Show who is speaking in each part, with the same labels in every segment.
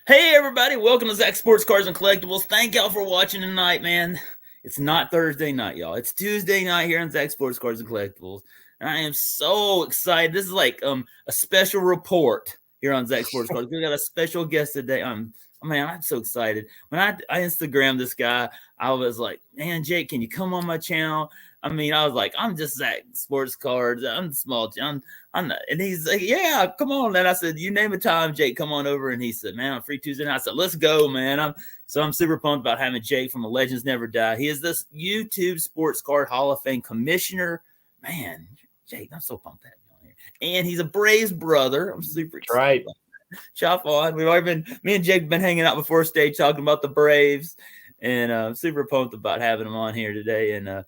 Speaker 1: Hey everybody, welcome to Zach Sports Cards and Collectibles. Thank y'all for watching tonight, man. It's not Thursday night, y'all. It's Tuesday night here on Zach Sports Cards and Collectibles. And I am so excited. This is like a special report here on Zach Sports Cards. We got a special guest today. I'm so excited. When I Instagrammed this guy, I was like, man, Jake, can you come on my channel? I was like, I'm just Zach Sports Cards. I'm small. I'm not. And he's like, yeah, come on. And I said, you name a time, Jake, come on over. And he said, man, I'm free Tuesday night. I said, let's go, man. I'm super pumped about having Jake from the Legends Never Die. He is this YouTube Sports Card Hall of Fame commissioner. Man, Jake, I'm so pumped to have you on here. And he's a Braves brother. I'm super excited.
Speaker 2: Right.
Speaker 1: Chop on. We've already been, me and Jake have been hanging out before stage talking about the Braves. And I'm super pumped about having him on here today. And,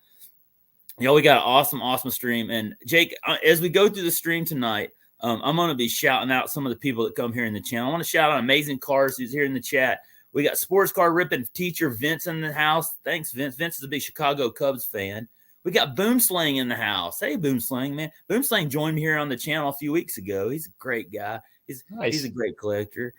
Speaker 1: we got an awesome stream. And Jake, as we go through the stream tonight, I'm going to be shouting out some of the people that come here in the channel. I want to shout out Amazing Cars, who's here in the chat. We got Sports Car Ripping teacher Vince in the house. Thanks, Vince. Vince is a big Chicago Cubs fan. We got Boomslang in the house. Hey, Boomslang, man. Boomslang joined me here on the channel a few weeks ago. He's a great guy. He's a great collector.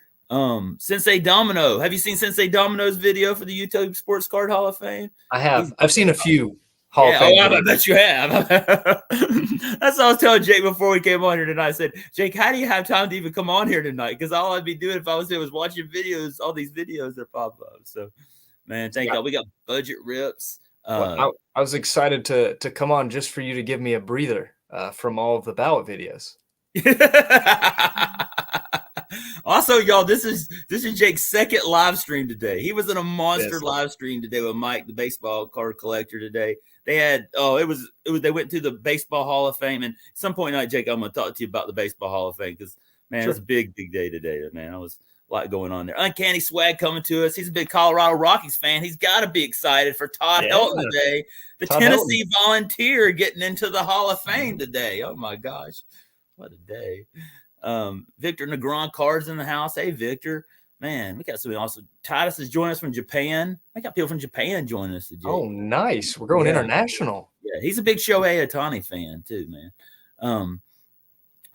Speaker 1: Sensei Domino. Have you seen Sensei Domino's video for the YouTube Sports Card Hall of Fame?
Speaker 2: I have. I've seen a few.
Speaker 1: I bet you have. That's what I was telling Jake before we came on here tonight. I said, Jake, how do you have time to even come on here tonight? Because all I'd be doing if I was here was watching videos, all these videos that pop up. So, man, thank y'all. We got budget rips.
Speaker 2: I was excited to come on just for you to give me a breather from all of the ballot videos.
Speaker 1: Also, y'all, this is Jake's second live stream today. He was in a monster live stream today with Mike, the baseball card collector. Today they had they went to the Baseball Hall of Fame, and at some point tonight, Jake, I'm going to talk to you about the Baseball Hall of Fame because man, it's a big day today. Man, it was a lot going on there. Uncanny Swag coming to us. He's a big Colorado Rockies fan. He's got to be excited for Todd Helton today, the Tennessee Volunteer getting into the Hall of Fame today. Oh my gosh, what a day! Victor Negron Cards in the house. Hey, Victor. Man, we got somebody also. Titus is joining us from Japan. I got people from Japan joining us today.
Speaker 2: Oh, nice. We're going international.
Speaker 1: Yeah, he's a big Shohei Ohtani fan too, man.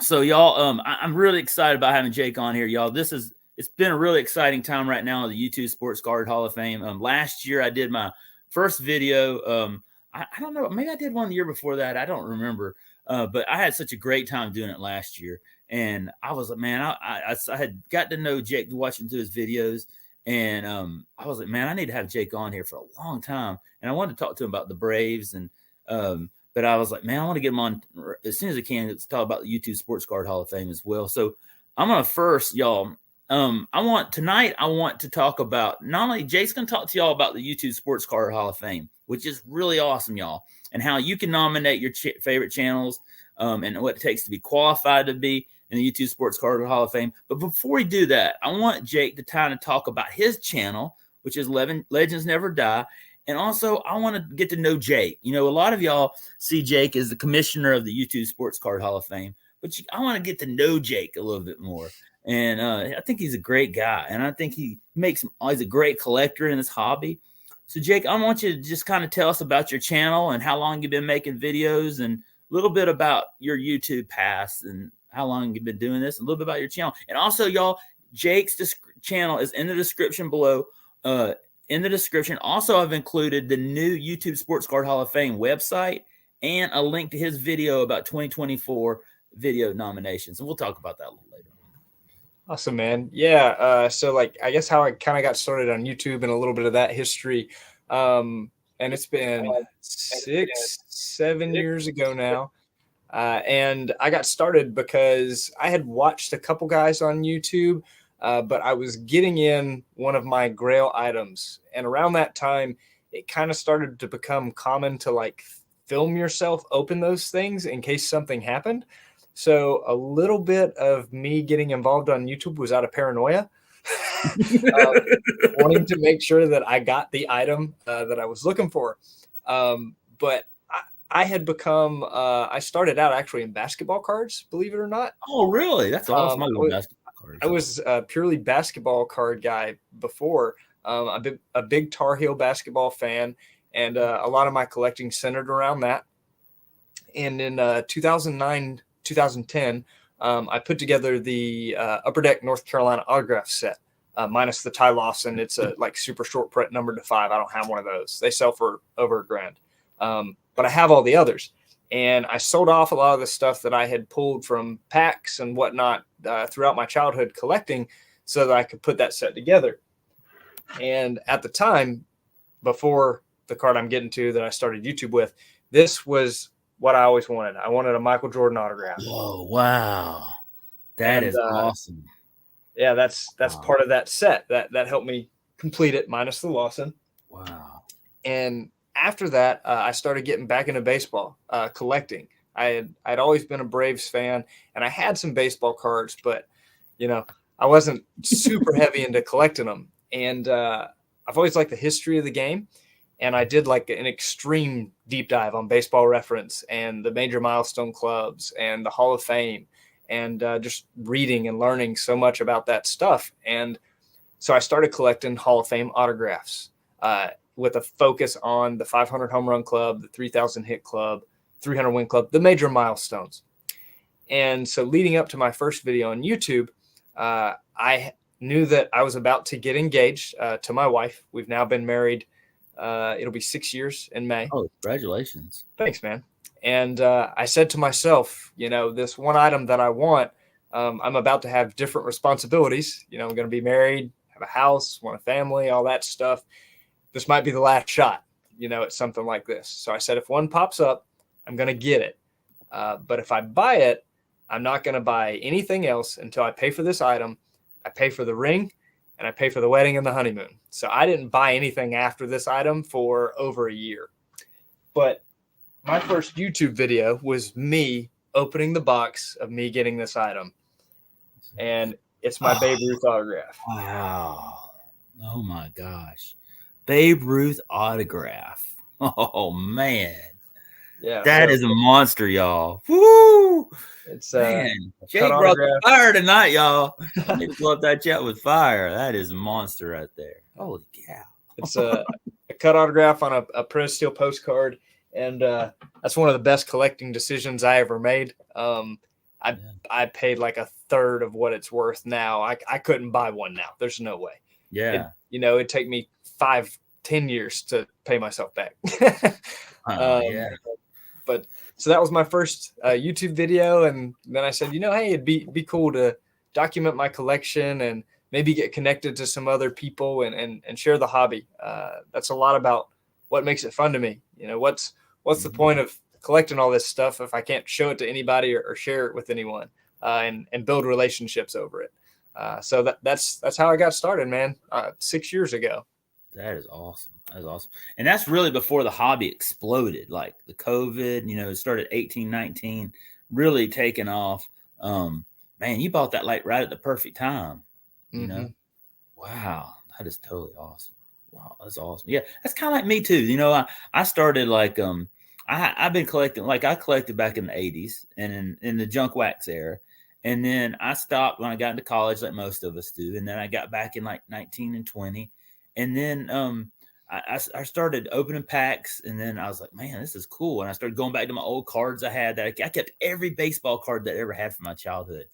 Speaker 1: So y'all, I'm really excited about having Jake on here, y'all. It's been a really exciting time right now at the YouTube Sports Card Hall of Fame. Last year I did my first video. I don't know, maybe I did one the year before that. I don't remember. But I had such a great time doing it last year. And I was like, man, I had got to know Jake watching through his videos. And I was like, man, I need to have Jake on here for a long time. And I wanted to talk to him about the Braves. And but I was like, man, I want to get him on as soon as I can to talk about the YouTube Sports Card Hall of Fame as well. So I'm going to first, y'all, I want to talk about, not only Jake's going to talk to y'all about the YouTube Sports Card Hall of Fame, which is really awesome, y'all, and how you can nominate your favorite channels and what it takes to be qualified to be in the YouTube Sports Card Hall of Fame. But before we do that, I want Jake to kind of talk about his channel, which is Legends Never Die. And also, I want to get to know Jake. You know, a lot of y'all see Jake as the commissioner of the YouTube Sports Card Hall of Fame, but I want to get to know Jake a little bit more. And I think he's a great guy, and I think he's a great collector in his hobby. So, Jake, I want you to just kind of tell us about your channel and how long you've been making videos, and a little bit about your YouTube past and how long you've been doing this, and a little bit about your channel. And also, y'all, Jake's channel is in the description below. In the description, also, I've included the new YouTube Sports Card Hall of Fame website and a link to his video about 2024 video nominations. And we'll talk about that a little later.
Speaker 2: Awesome, man. Yeah. So like, I guess how I kind of got started on YouTube and a little bit of that history. And it's been 6-7 years ago now. And I got started because I had watched a couple guys on YouTube, but I was getting in one of my grail items. And around that time, it kind of started to become common to like film yourself open those things in case something happened. So a little bit of me getting involved on YouTube was out of paranoia, wanting to make sure that I got the item that I was looking for. But I had become, I started out actually in basketball cards, believe it or not.
Speaker 1: Oh, really? That's awesome.
Speaker 2: I was a purely basketball card guy before. A big Tar Heel basketball fan, and a lot of my collecting centered around that. And in 2009, 2010, I put together the Upper Deck North Carolina autograph set minus the Ty Lawson. It's a like super short print numbered to 5. I don't have one of those. They sell for over $1,000. But I have all the others. And I sold off a lot of the stuff that I had pulled from packs and whatnot throughout my childhood collecting so that I could put that set together. And at the time, before the card I'm getting to that I started YouTube with, this was what I always wanted. I wanted a Michael Jordan autograph.
Speaker 1: Whoa, wow. That is awesome.
Speaker 2: Yeah, that's part of that set. That helped me complete it, minus the Lawson.
Speaker 1: Wow.
Speaker 2: And after that, I started getting back into baseball, collecting. I'd always been a Braves fan, and I had some baseball cards, but, you know, I wasn't super heavy into collecting them. And I've always liked the history of the game. And I did like an extreme deep dive on Baseball Reference and the major milestone clubs and the Hall of Fame, and just reading and learning so much about that stuff. And so I started collecting Hall of Fame autographs with a focus on the 500 home run club, the 3,000 hit club, 300 win club, the major milestones. And so leading up to my first video on YouTube, I knew that I was about to get engaged to my wife. We've now been married. It'll be 6 years in May.
Speaker 1: Oh, congratulations.
Speaker 2: Thanks, man. And I said to myself, you know, this one item that I want, I'm about to have different responsibilities. You know, I'm going to be married, have a house, want a family, all that stuff. This might be the last shot, you know, at something like this. So I said, if one pops up, I'm going to get it. But if I buy it, I'm not going to buy anything else until I pay for this item. I pay for the ring, and I pay for the wedding and the honeymoon. So I didn't buy anything after this item for over a year. But my first YouTube video was me opening the box of me getting this item. And it's my Babe Ruth autograph.
Speaker 1: Wow. Oh, my gosh. Babe Ruth autograph. Oh, man.
Speaker 2: Yeah,
Speaker 1: that is a monster, y'all. Woo!
Speaker 2: It's
Speaker 1: man. Jake brought the fire tonight, y'all. I need to blow up that chat with fire. That is a monster right there. Holy cow!
Speaker 2: It's a cut autograph on a press steel postcard, and that's one of the best collecting decisions I ever made. I paid like a third of what it's worth now. I couldn't buy one now. There's no way.
Speaker 1: Yeah,
Speaker 2: it'd take me 5-10 years to pay myself back.
Speaker 1: Yeah.
Speaker 2: But so that was my first YouTube video. And then I said, you know, hey, it'd be cool to document my collection and maybe get connected to some other people and share the hobby. That's a lot about what makes it fun to me. You know, what's the point of collecting all this stuff if I can't show it to anybody or share it with anyone and build relationships over it. So that's how I got started, man, 6 years ago.
Speaker 1: That is awesome. That is awesome. And that's really before the hobby exploded, like the COVID, you know, it started 18, 19, really taking off. Man, you bought that like right at the perfect time, you know? Wow. That is totally awesome. Wow. That's awesome. Yeah. That's kind of like me too. You know, I started like, I've been collecting, like I collected back in the 80s and in the junk wax era. And then I stopped when I got into college, like most of us do. And then I got back in like 19 and 20. And then I started opening packs, and then I was like, man, this is cool. And I started going back to my old cards I had. That I kept every baseball card that I ever had from my childhood.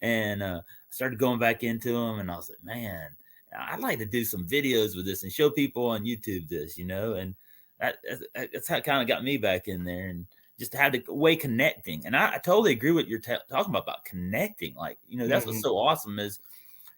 Speaker 1: And I started going back into them, and I was like, man, I'd like to do some videos with this and show people on YouTube this, you know. And that's how it kind of got me back in there, and just to have the way connecting. And I totally agree with what you're talking about connecting. Like, you know, that's what's so awesome is,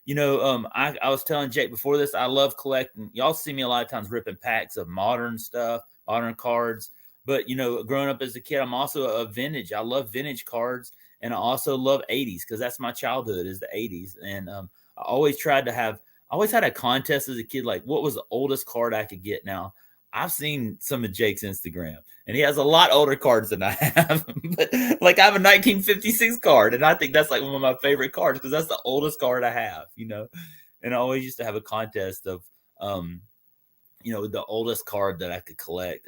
Speaker 1: you know, I was telling Jake before this, I love collecting. Y'all see me a lot of times ripping packs of modern stuff, modern cards. But, you know, growing up as a kid, I'm also a vintage. I love vintage cards. And I also love 80s because that's my childhood is the 80s. And I always had a contest as a kid, like what was the oldest card I could get. Now, I've seen some of Jake's Instagram, and he has a lot older cards than I have. But like I have a 1956 card, and I think that's like one of my favorite cards because that's the oldest card I have, you know. And I always used to have a contest of, you know, the oldest card that I could collect.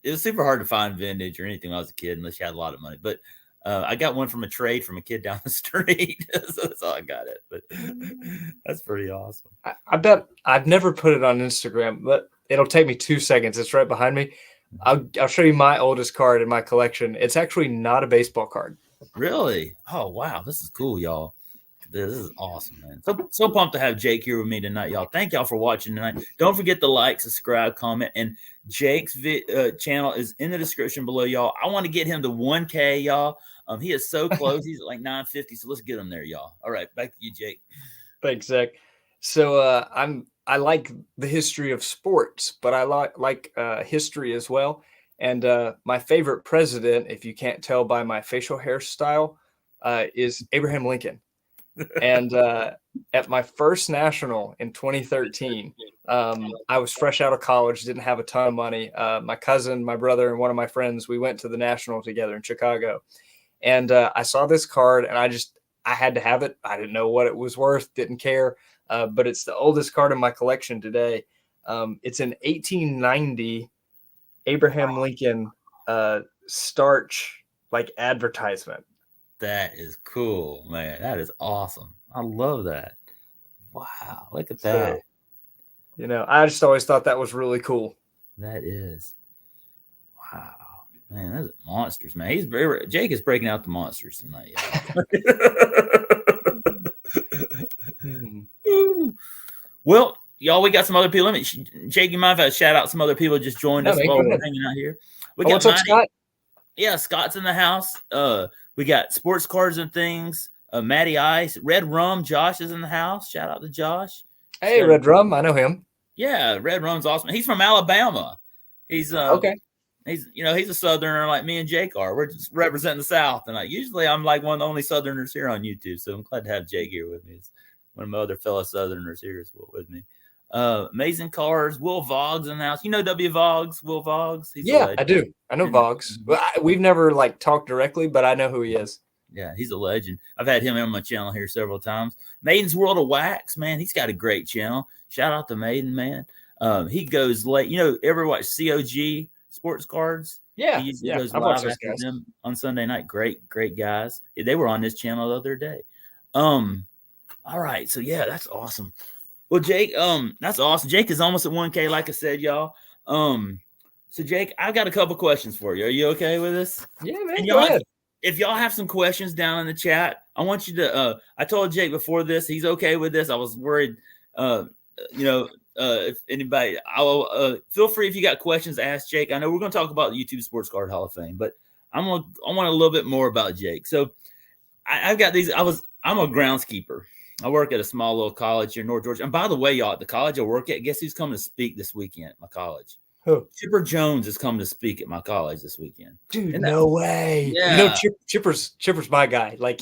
Speaker 1: It was super hard to find vintage or anything when I was a kid unless you had a lot of money. But I got one from a trade from a kid down the street, so that's all I got it. But that's pretty awesome.
Speaker 2: I bet I've never put it on Instagram, but it'll take me 2 seconds. It's right behind me. I'll show you my oldest card in my collection. It's actually not a baseball card.
Speaker 1: Really? Oh, wow. This is cool, y'all. This is awesome, man. So pumped to have Jake here with me tonight, y'all. Thank y'all for watching tonight. Don't forget to like, subscribe, comment, and Jake's channel is in the description below, y'all. I want to get him to 1K, y'all. He is so close. He's at like 950, so let's get him there, y'all. All right, back to you, Jake.
Speaker 2: Thanks, Zach. So I like the history of sports, but I like history as well. And my favorite president, if you can't tell by my facial hairstyle, is Abraham Lincoln. And at my first national in 2013, I was fresh out of college, didn't have a ton of money. My cousin, my brother, and one of my friends, we went to the national together in Chicago. And I saw this card, and I had to have it. I didn't know what it was worth, didn't care. But it's the oldest card in my collection today. It's an 1890 Abraham Lincoln starch like advertisement.
Speaker 1: That is cool, man. That is awesome. I love that. Wow, look at that.
Speaker 2: So, you know, I just always thought that was really cool.
Speaker 1: That is. Wow. Man, that's monsters, man. Jake is breaking out the monsters tonight. Well, y'all, we got some other people. Jake, you mind if I shout out some other people just joined us while we're hanging out here? We got
Speaker 2: what's up, Scott?
Speaker 1: Yeah, Scott's in the house. We got sports cards and things. Matty Ice, Red Rum, Josh is in the house. Shout out to Josh.
Speaker 2: Hey, Red Rum, I know him.
Speaker 1: Yeah, Red Rum's awesome. He's from Alabama. He's
Speaker 2: okay.
Speaker 1: He's a Southerner like me and Jake are. We're just representing the South, and usually I'm like one of the only Southerners here on YouTube. So I'm glad to have Jake here with me. It's one of my other fellow Southerners here as well with me. Amazing cars. Will Voggs in the house. You know W Voggs, Will Voggs.
Speaker 2: Yeah, I do. I know Voggs. We've never talked directly, but I know who he is.
Speaker 1: Yeah, he's a legend. I've had him on my channel here several times. Maiden's World of Wax, man. He's got a great channel. Shout out to Maiden, man. He goes late. Ever watch COG Sports Cards?
Speaker 2: Yeah,
Speaker 1: he goes live after them on Sunday night. Great guys. They were on this channel the other day. All right, so yeah, that's awesome. Well, Jake, that's awesome. Jake is almost at 1K, like I said, y'all. So Jake, I've got a couple questions for you. Are you okay with this?
Speaker 2: Yeah, man.
Speaker 1: And
Speaker 2: go ahead.
Speaker 1: If y'all have some questions down in the chat, I want you to. I told Jake before this, he's okay with this. I was worried. If anybody, I will feel free if you got questions to ask Jake. I know we're going to talk about the YouTube Sports Card Hall of Fame, but I want a little bit more about Jake. So I've got these. I'm a groundskeeper. I work at a small little college here in North Georgia. And by the way, y'all, at the college I work at, guess who's coming to speak this weekend at my college?
Speaker 2: Who?
Speaker 1: Chipper Jones is coming to speak at my college this weekend.
Speaker 2: Dude, no way.
Speaker 1: Yeah.
Speaker 2: Chipper's my guy.
Speaker 1: Well,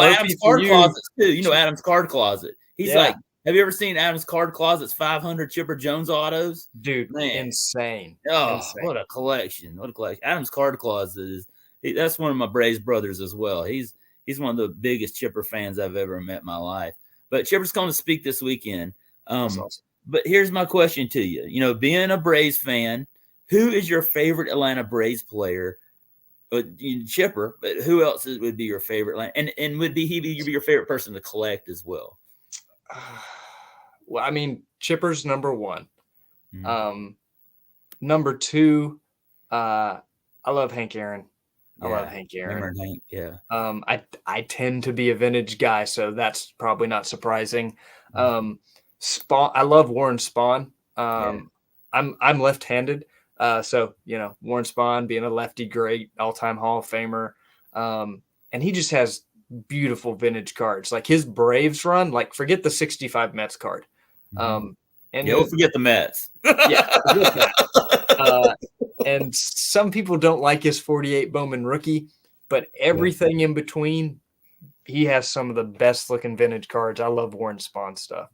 Speaker 1: Adam's Card Closet too. Adam's Card Closet. He's like, have you ever seen Adam's Card Closet's 500 Chipper Jones autos?
Speaker 2: Dude, man. Insane.
Speaker 1: Oh,
Speaker 2: insane.
Speaker 1: What a collection. Adam's Card Closet that's one of my Braves brothers as well. He's one of the biggest Chipper fans I've ever met in my life. But Chipper's going to speak this weekend.
Speaker 2: That's awesome.
Speaker 1: But here's my question to you. Being a Braves fan, who is your favorite Atlanta Braves player? Chipper, but who else would be your favorite? And would he be your favorite person to collect as well?
Speaker 2: Well, I mean, Chipper's number one.
Speaker 1: Mm-hmm.
Speaker 2: Number two, I love Hank Aaron. I love Hank Aaron.
Speaker 1: Hank, yeah.
Speaker 2: I tend to be a vintage guy, so that's probably not surprising. Spawn, I love Warren Spahn. I'm left-handed, so Warren Spahn being a lefty, great all-time Hall of Famer, and he just has beautiful vintage cards. Like his Braves run, forget the 65 Mets card.
Speaker 1: And don't forget the Mets.
Speaker 2: Forget that. And some people don't like his 48 Bowman rookie, but everything in between, he has some of the best looking vintage cards. I love Warren Spahn stuff.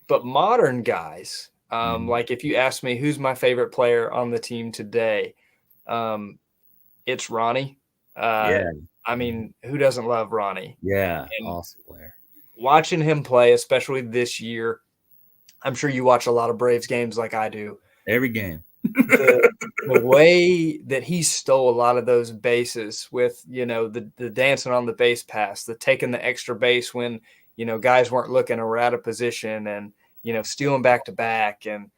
Speaker 2: But modern guys, if you ask me who's my favorite player on the team today, it's Ronnie. I mean, who doesn't love Ronnie?
Speaker 1: Yeah, awesome player.
Speaker 2: Watching him play, especially this year, I'm sure you watch a lot of Braves games like I do.
Speaker 1: Every game.
Speaker 2: The way that he stole a lot of those bases with, the dancing on the base pass, the taking the extra base when, guys weren't looking or were out of position and, stealing back to back. And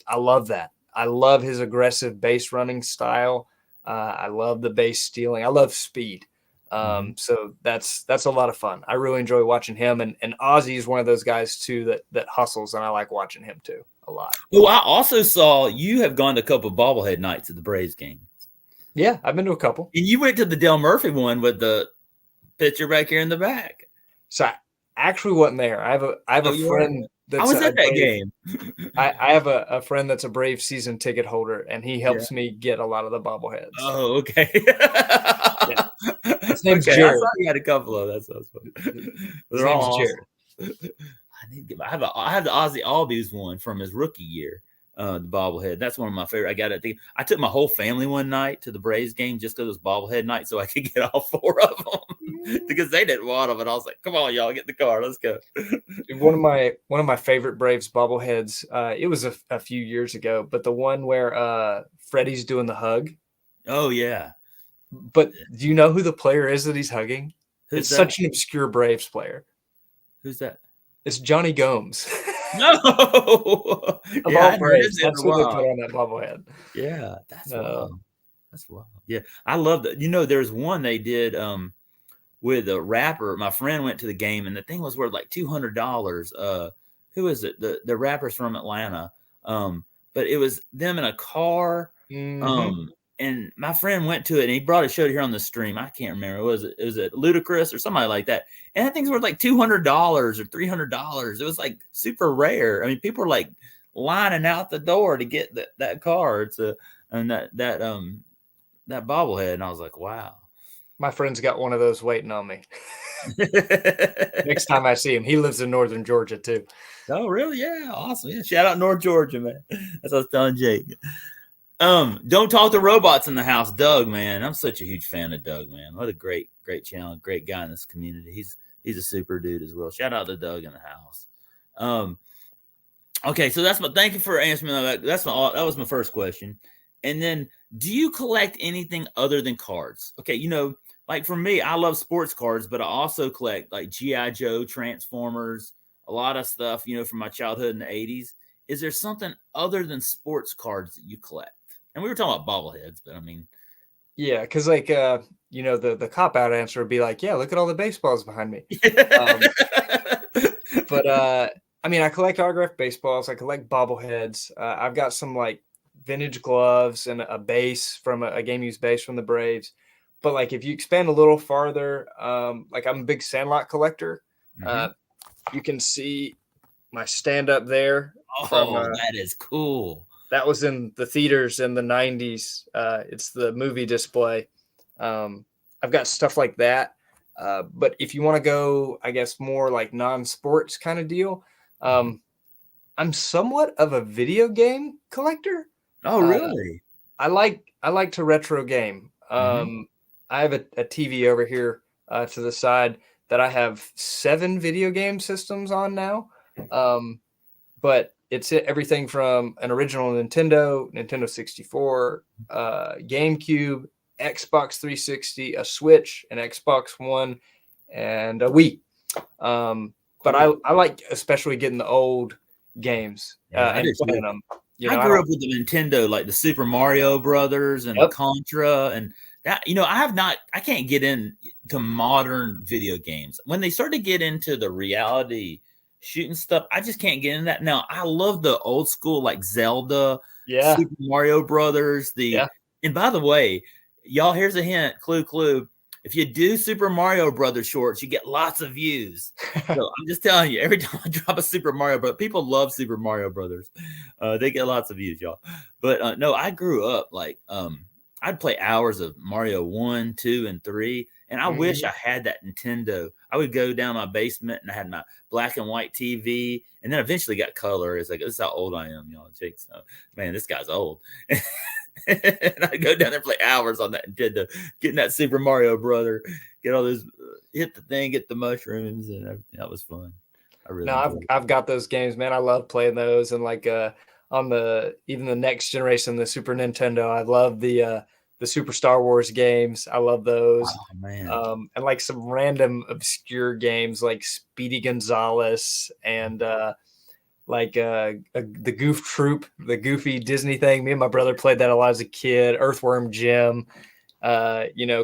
Speaker 2: I love that. I love his aggressive base running style. I love the base stealing. I love speed. So that's a lot of fun. I really enjoy watching him, and Ozzy is one of those guys too that hustles, and I like watching him too a lot.
Speaker 1: Oh, I also saw you have gone to a couple of bobblehead nights at the Braves game.
Speaker 2: Yeah, I've been to a couple.
Speaker 1: And you went to the Dale Murphy one with the picture back here in the back.
Speaker 2: So I actually wasn't there. I have a friend that's
Speaker 1: I was at that game.
Speaker 2: I have a friend that's a Brave season ticket holder, and he helps me get a lot of the bobbleheads.
Speaker 1: Oh, okay.
Speaker 2: Yeah. His name's
Speaker 1: Okay,
Speaker 2: Jared.
Speaker 1: I saw you had a couple of that's funny.
Speaker 2: His name's Jared.
Speaker 1: I need to get. I have the Ozzy Albies one from his rookie year. The bobblehead. That's one of my favorite. I got it. I took my whole family one night to the Braves game just because it was bobblehead night, so I could get all 4 of them because they didn't want them. And I was like, "Come on, y'all, get in the car, let's go."
Speaker 2: One of my favorite Braves bobbleheads. It was a few years ago, but the one where Freddie's doing the hug.
Speaker 1: Oh yeah.
Speaker 2: But do you know who the player is that he's hugging? It's such an obscure Braves player.
Speaker 1: Who's that?
Speaker 2: It's Johnny Gomes.
Speaker 1: No.
Speaker 2: Yeah, Braves. That's who they put on that bobblehead.
Speaker 1: Yeah, that's wild. That's wild. Yeah, I love that. You know, there's one they did with a rapper. My friend went to the game, and the thing was worth like $200. Who is it? The rapper's from Atlanta. But it was them in a car.
Speaker 2: Mm-hmm.
Speaker 1: And my friend went to it, and he brought it, showed it here on the stream. I can't remember. Was it Ludacris or somebody like that? And that thing's worth like $200 or $300. It was like super rare. I mean, people are like lining out the door to get that card and that bobblehead. And I was like, wow.
Speaker 2: My friend's got one of those waiting on me. Next time I see him, he lives in northern Georgia too.
Speaker 1: Oh, really? Yeah, awesome. Yeah, shout out North Georgia, man. That's what I was telling Jake. Don't talk to robots in the house, Doug, man. I'm such a huge fan of Doug, man. What a great channel, great guy in this community. He's a super dude as well. Shout out to Doug in the house. Okay, so thank you for answering that. That was my first question. And then, do you collect anything other than cards? Okay, you know, like for me, I love sports cards, but I also collect like G.I. Joe, Transformers, a lot of stuff, you know, from my childhood in the 80s. Is there something other than sports cards that you collect? And we were talking about bobbleheads, but I mean,
Speaker 2: yeah, because like you know, the cop out answer would be like, yeah, look at all the baseballs behind me. But I mean, I collect autographed baseballs. I collect bobbleheads. I've got some like vintage gloves and a base from a game used base from the Braves. But like, if you expand a little farther, like I'm a big Sandlot collector. You can see my stand up there.
Speaker 1: Oh, that is cool.
Speaker 2: That was in the theaters in the 90s. It's the movie display. I've got stuff like that. But if you want to go, I guess, more like non-sports kind of deal, I'm somewhat of a video game collector.
Speaker 1: Oh, really?
Speaker 2: I like to retro game. I have a TV over here to the side that I have 7 video game systems on now. But it's everything from an original Nintendo 64, GameCube, Xbox 360, a Switch, an Xbox One, and a Wii. But I like especially getting the old games and playing them. You know,
Speaker 1: I grew up with the Nintendo, like the Super Mario Brothers and Contra, and that. You know, I can't get into modern video games. When they start to get into the reality shooting stuff, I just can't get in that. Now, I love the old school like Zelda, Super Mario Brothers. And by the way, y'all, here's a hint, clue. If you do Super Mario Brothers shorts, you get lots of views. So I'm just telling you, every time I drop a Super Mario Brothers, people love Super Mario Brothers. They get lots of views, y'all. But no, I grew up like I'd play hours of Mario 1, 2, and 3. And I wish I had that Nintendo. I would go down my basement and I had my black and white TV, and then eventually got color. It's like, this is how old I am, y'all. Jake's, man, this guy's old. And I go down there and play hours on that Nintendo, getting that Super Mario Brother, get all those, hit the thing, get the mushrooms, and everything. That was fun.
Speaker 2: I've got those games, man. I love playing those, and like on even the next generation, the Super Nintendo, I love the Super Star Wars games. I love those.
Speaker 1: Oh, man.
Speaker 2: And like some random obscure games like Speedy Gonzales and the Goof Troop, the goofy Disney thing. Me and my brother played that a lot as a kid. Earthworm Jim.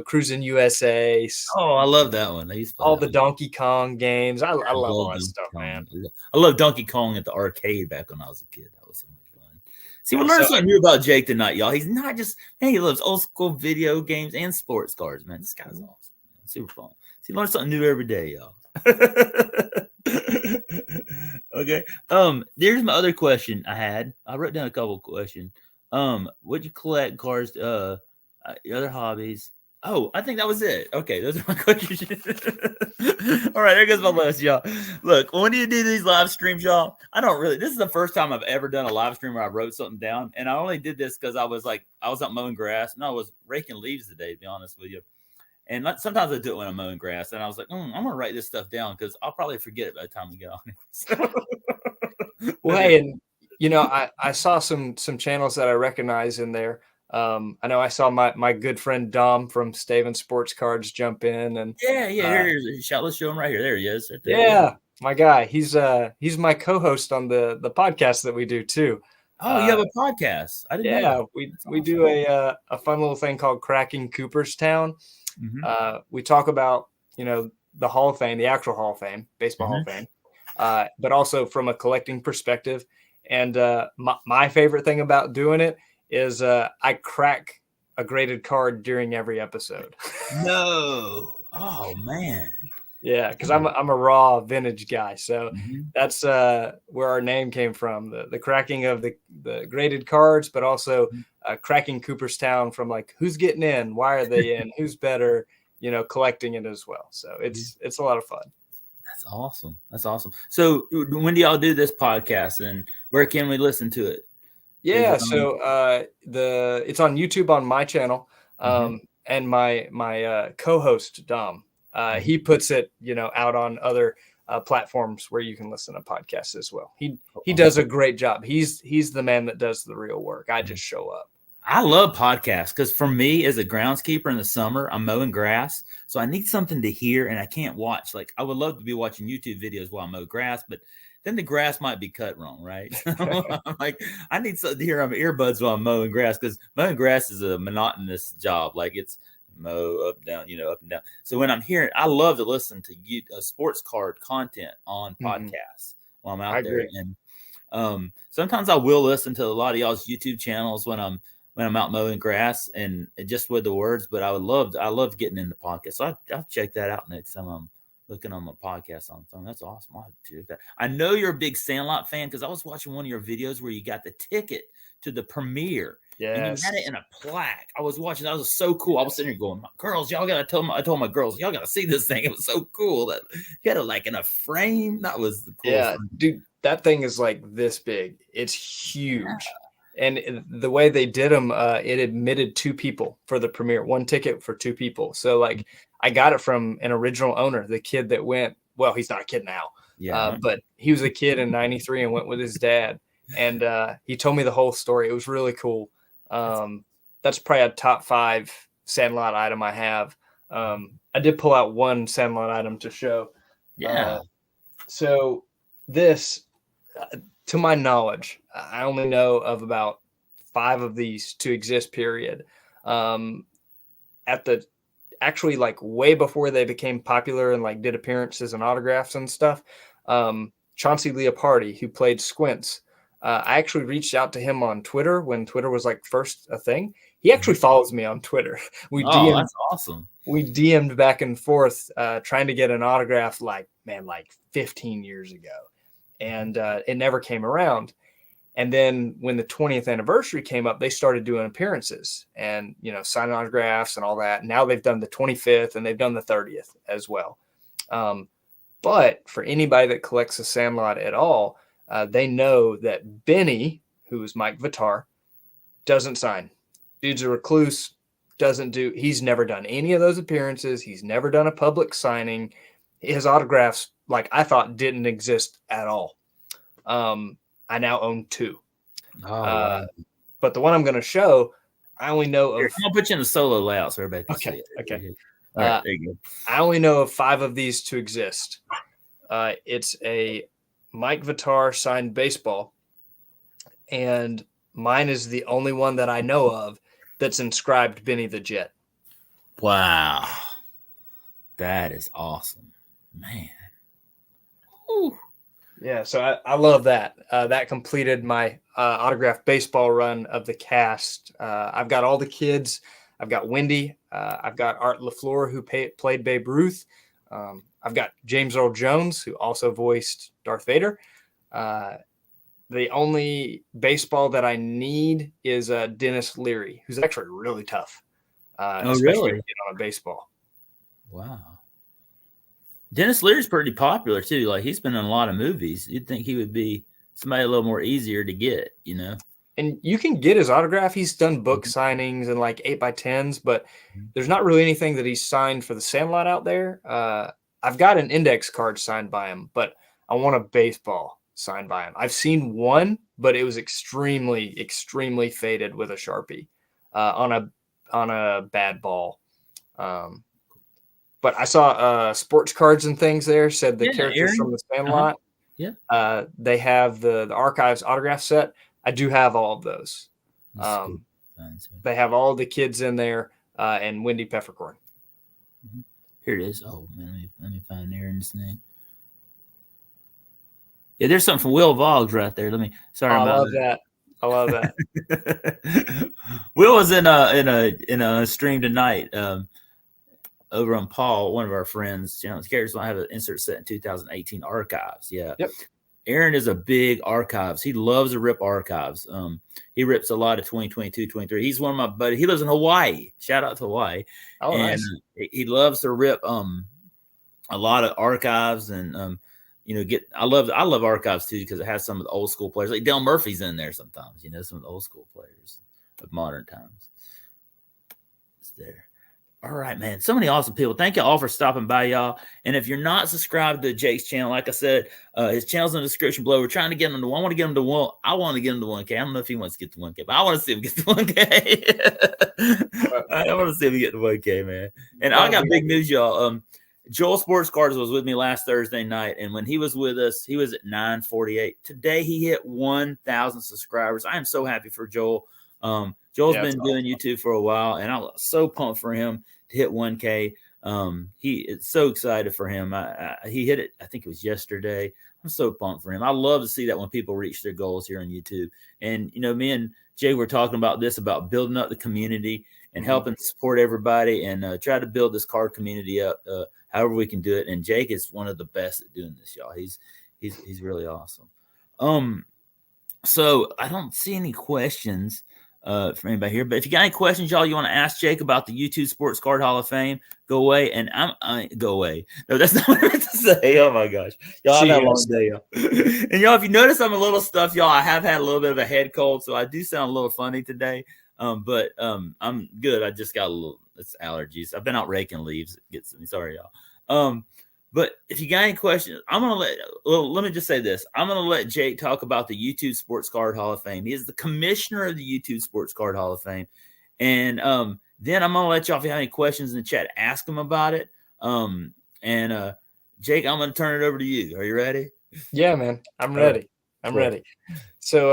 Speaker 2: Cruising USA,
Speaker 1: Oh, I love that one. I used to play
Speaker 2: all
Speaker 1: that
Speaker 2: the
Speaker 1: one.
Speaker 2: Donkey Kong games. I love all that
Speaker 1: Donkey
Speaker 2: stuff,
Speaker 1: Kong.
Speaker 2: man.
Speaker 1: I love Donkey Kong at the arcade back when I was a kid. That was so much fun. See, we learned
Speaker 2: So,
Speaker 1: something new about Jake tonight, y'all. He's not just, man, he loves old school video games and sports cars, man. This guy's awesome. Man. Super fun. See, learn something new every day, y'all. Okay. There's my other question I had. I wrote down a couple of questions. Would you collect cars, other hobbies? Oh, I think that was it. Okay, those are my questions. All right, there goes my list, y'all. Look, when you do these live streams, y'all, this is the first time I've ever done a live stream where I wrote something down. And I only did this because I was out mowing grass and I was raking leaves today, to be honest with you. And sometimes I do it when I'm mowing grass. And I was like, I'm going to write this stuff down because I'll probably forget it by the time we get on it.
Speaker 2: well, hey, and I saw some channels that I recognize in there. I know I saw my good friend Dom from Staven Sports Cards jump in, and
Speaker 1: yeah, here he is. Let's show him right here. There he is. Right there.
Speaker 2: Yeah, my guy. He's my co-host on the podcast that we do too.
Speaker 1: Oh, you have a podcast? I didn't know.
Speaker 2: We do a fun little thing called Cracking Cooperstown.
Speaker 1: Mm-hmm.
Speaker 2: We talk about the Hall of Fame, the actual Hall of Fame, baseball Hall of Fame, but also from a collecting perspective. And my favorite thing about doing it is I crack a graded card during every episode.
Speaker 1: No. Oh man.
Speaker 2: Yeah, because I'm a raw vintage guy, so that's where our name came from. The cracking of the graded cards, but also cracking Cooperstown from like who's getting in, why are they in, who's better, collecting it as well. So it's a lot of fun.
Speaker 1: That's awesome. That's awesome. So when do y'all do this podcast, and where can we listen to it?
Speaker 2: Yeah, so it's on YouTube on my channel, and my co-host Dom. He puts it, out on other platforms where you can listen to podcasts as well. He does a great job. He's the man that does the real work. I just show up.
Speaker 1: I love podcasts because for me as a groundskeeper in the summer, I'm mowing grass. So I need something to hear and I can't watch. Like I would love to be watching YouTube videos while I mow grass, but then the grass might be cut wrong, right? I'm like, I need something to hear on my earbuds while I'm mowing grass because mowing grass is a monotonous job. Like it's mow up, down, up and down. So when I'm hearing, I love to listen to sports card content on podcasts while I'm out there. And sometimes I will listen to a lot of y'all's YouTube channels when I'm out mowing grass and just with the words, but I love getting into podcasts. So I'll check that out next time I'm looking on my podcast on something. That's awesome. I'll have to check that. I know you're a big Sandlot fan because I was watching one of your videos where you got the ticket to the premiere. Yes. And you had it in a plaque. I was watching. That was so cool. I was sitting there going, girls, y'all gotta tell them. I told my girls, y'all gotta see this thing. It was so cool that you had it like in a frame. That was the cool.
Speaker 2: Yeah, dude, that thing is like this big. It's huge. Yeah. And the way they did them, it admitted 2 people for the premiere, 1 ticket for 2 people. So like I got it from an original owner, the kid that went, well, he's not a kid now, but he was a kid in '93 and went with his dad. And he told me the whole story. It was really cool. That's probably a top 5 Sandlot item I have. I did pull out 1 Sandlot item to show.
Speaker 1: Yeah.
Speaker 2: So this, to my knowledge, I only know of about 5 of these to exist, period. Actually like way before they became popular and like did appearances and autographs and stuff. Chauncey Leopardi, who played Squints, I actually reached out to him on Twitter when Twitter was like first a thing. He actually follows me on Twitter.
Speaker 1: That's awesome.
Speaker 2: We DM'd back and forth, trying to get an autograph like 15 years ago. And it never came around. And then when the 20th anniversary came up, they started doing appearances and, signing autographs and all that. Now they've done the 25th and they've done the 30th as well. But for anybody that collects a Sandlot at all, they know that Benny, who is Mike Vitar, doesn't sign. Dude's a recluse, he's never done any of those appearances. He's never done a public signing. His autographs, like I thought, didn't exist at all. I now own 2.
Speaker 1: Wow.
Speaker 2: But the one I'm going to show, I only know of.
Speaker 1: I'll put you in the solo layout so everybody can see it.
Speaker 2: Okay.
Speaker 1: All right, there you go.
Speaker 2: I only know of 5 of these to exist. It's a Mike Vitar signed baseball, and mine is the only one that I know of that's inscribed Benny the Jet.
Speaker 1: Wow. That is awesome, man. Ooh.
Speaker 2: Yeah, so I love that. That completed my autographed baseball run of the cast. I've got all the kids. I've got Wendy. I've got Art LaFleur, who played Babe Ruth. I've got James Earl Jones, who also voiced Darth Vader. The only baseball that I need is Dennis Leary, who's actually really tough, especially
Speaker 1: Really?
Speaker 2: on a baseball.
Speaker 1: Wow. Dennis Leary's pretty popular too. Like he's been in a lot of movies. You'd think he would be somebody a little more easier to get, you know?
Speaker 2: And you can get his autograph. He's done book signings and like 8x10s, but there's not really anything that he's signed for the Sandlot out there. I've got an index card signed by him, but I want a baseball signed by him. I've seen one, but it was extremely, extremely faded with a Sharpie on a bad ball. But I saw sports cards and things there. Said the characters
Speaker 1: Aaron?
Speaker 2: from the Sandlot.
Speaker 1: Yeah.
Speaker 2: They have the Archives autograph set. I do have all of those. They have all the kids in there and Wendy Peppercorn.
Speaker 1: Here it is. Oh man, let me find Aaron's name. Yeah, there's something from Will Voggs right there. Sorry
Speaker 2: I
Speaker 1: about
Speaker 2: love that. I love
Speaker 1: that. Will was in a stream tonight over on Paul, one of our friends. You know, his characters don't have an insert set in 2018 archives. Yeah.
Speaker 2: Yep.
Speaker 1: Aaron is a big archives. He loves to rip archives. He rips a lot of 2022, 23. He's one of my buddies. He lives in Hawaii. Shout out to Hawaii.
Speaker 2: Oh,
Speaker 1: and
Speaker 2: nice.
Speaker 1: He loves to rip a lot of archives and you know, I love archives too because it has some of the old school players. Like Dale Murphy's in there sometimes, you know, some of the old school players of modern times. It's there. All right, man. So many awesome people. Thank you all for stopping by, y'all. And if you're not subscribed to Jake's channel, like I said, his channel's in the description below. We're trying to get him to I want to get him to 1. I want to get him to 1K. I don't know if he wants to get to 1K, but I want to see him get to 1K. I want to see him get to 1K, man. And I got big news, y'all. Joel Sports Cards was with me last Thursday night, and when he was with us, he was at 948. Today, he hit 1,000 subscribers. I am so happy for Joel. Joel's been doing YouTube for a while, and I'm so pumped for him to hit 1K. It's so excited for him. He hit it, I think it was yesterday. I'm so pumped for him. I love to see that when people reach their goals here on YouTube. And, you know, me and Jay were talking about this, about building up the community and helping support everybody and try to build this card community up however we can do it. And Jake is one of the best at doing this, y'all. He's really awesome. So I don't see any questions from anybody here, but if you got any questions, y'all, you want to ask Jake about the YouTube Sports Card Hall of Fame, go away. And go away. No, that's not what I meant to say. Oh my gosh, y'all, I've had a long day, y'all. And y'all, if you notice, I'm a little stuffed, y'all. I have had a little bit of a head cold, so I do sound a little funny today. But I'm good. I just got it's allergies. I've been out raking leaves. It gets me. Sorry, y'all. But if you got any questions, let me just say this. I'm going to let Jake talk about the YouTube Sports Card Hall of Fame. He is the commissioner of the YouTube Sports Card Hall of Fame. And then I'm going to let y'all, if you have any questions in the chat, ask him about it. Jake, I'm going to turn it over to you. Are you ready?
Speaker 2: Yeah, man. I'm ready. I'm ready. So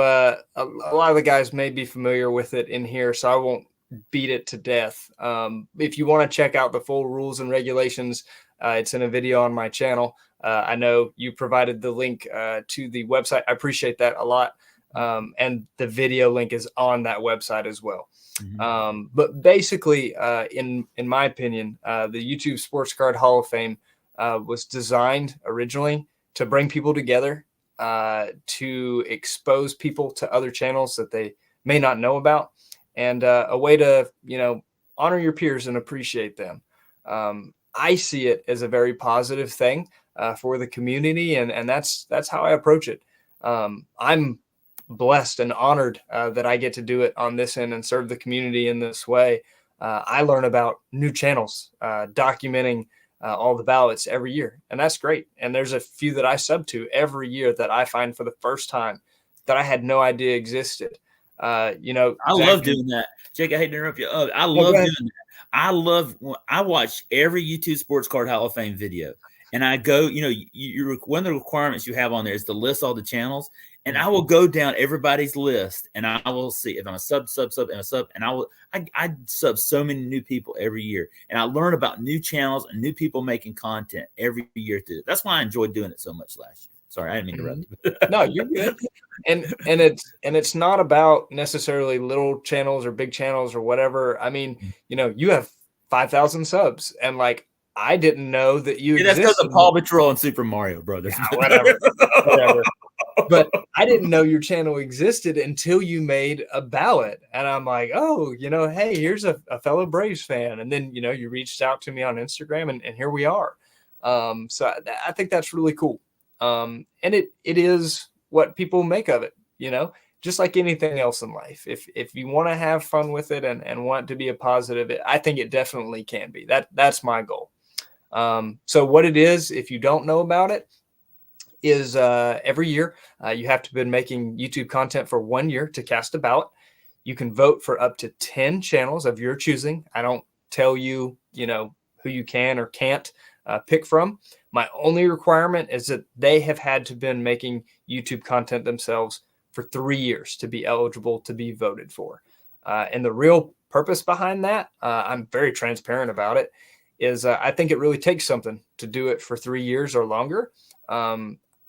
Speaker 2: a lot of the guys may be familiar with it in here, so I won't beat it to death. If you want to check out the full rules and regulations, it's in a video on my channel. I know you provided the link to the website. I appreciate that a lot. And the video link is on that website as well. But basically, in my opinion, the YouTube Sports Card Hall of Fame was designed originally to bring people together, to expose people to other channels that they may not know about, and a way to, you know, honor your peers and appreciate them. I see it as a very positive thing for the community, and that's how I approach it. I'm blessed and honored that I get to do it on this end and serve the community in this way. I learn about new channels, documenting all the ballots every year, and that's great. And there's a few that I sub to every year that I find for the first time that I had no idea existed. You know,
Speaker 1: I love doing that. Jake, I hate to interrupt you. I love doing that. I watch every YouTube Sports Card Hall of Fame video. and I go, one of the requirements you have on there is to list all the channels. And I will go down everybody's list, and I will see if I'm a sub, and I sub so many new people every year, and I learn about new channels and new people making content every year through it. That's why I enjoyed doing it so much last year. Sorry, I didn't mean to interrupt you.
Speaker 2: No, you're good. And it's not about necessarily little channels or big channels or whatever. I mean, you have 5,000 subs, and like I didn't know that you
Speaker 1: that's because of Paw Patrol and Super Mario Brothers.
Speaker 2: Yeah, whatever. But I didn't know your channel existed until you made a ballot. And I'm like, oh, hey, here's a fellow Braves fan. And then, you reached out to me on Instagram, and here we are. So I think that's really cool. And it is what people make of it, just like anything else in life. If you want to have fun with it and want it to be a positive, I think it definitely can be. That's my goal. So what it is, if you don't know about it, is every year you have to have been making YouTube content for 1 year to cast a ballot. You can vote for up to 10 channels of your choosing. I don't tell you, who you can or can't pick from. My only requirement is that they have had to been making YouTube content themselves for 3 years to be eligible to be voted for. And the real purpose behind that, I'm very transparent about it, is I think it really takes something to do it for 3 years or longer.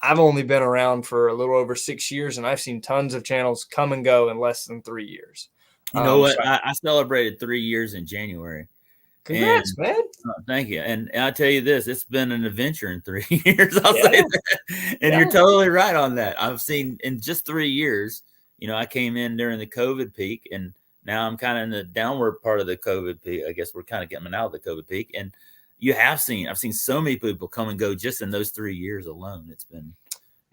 Speaker 2: I've only been around for a little over 6 years, and I've seen tons of channels come and go in less than 3 years.
Speaker 1: You know what? So I celebrated 3 years in January.
Speaker 2: Congrats, man.
Speaker 1: Thank you. And I'll tell you this, it's been an adventure in 3 years. I'll say that. And you're totally right on that. I've seen in just 3 years, I came in during the COVID peak, and now I'm kind of in the downward part of the COVID peak. I guess we're kind of getting out of the COVID peak. And I've seen so many people come and go just in those 3 years alone. It's been.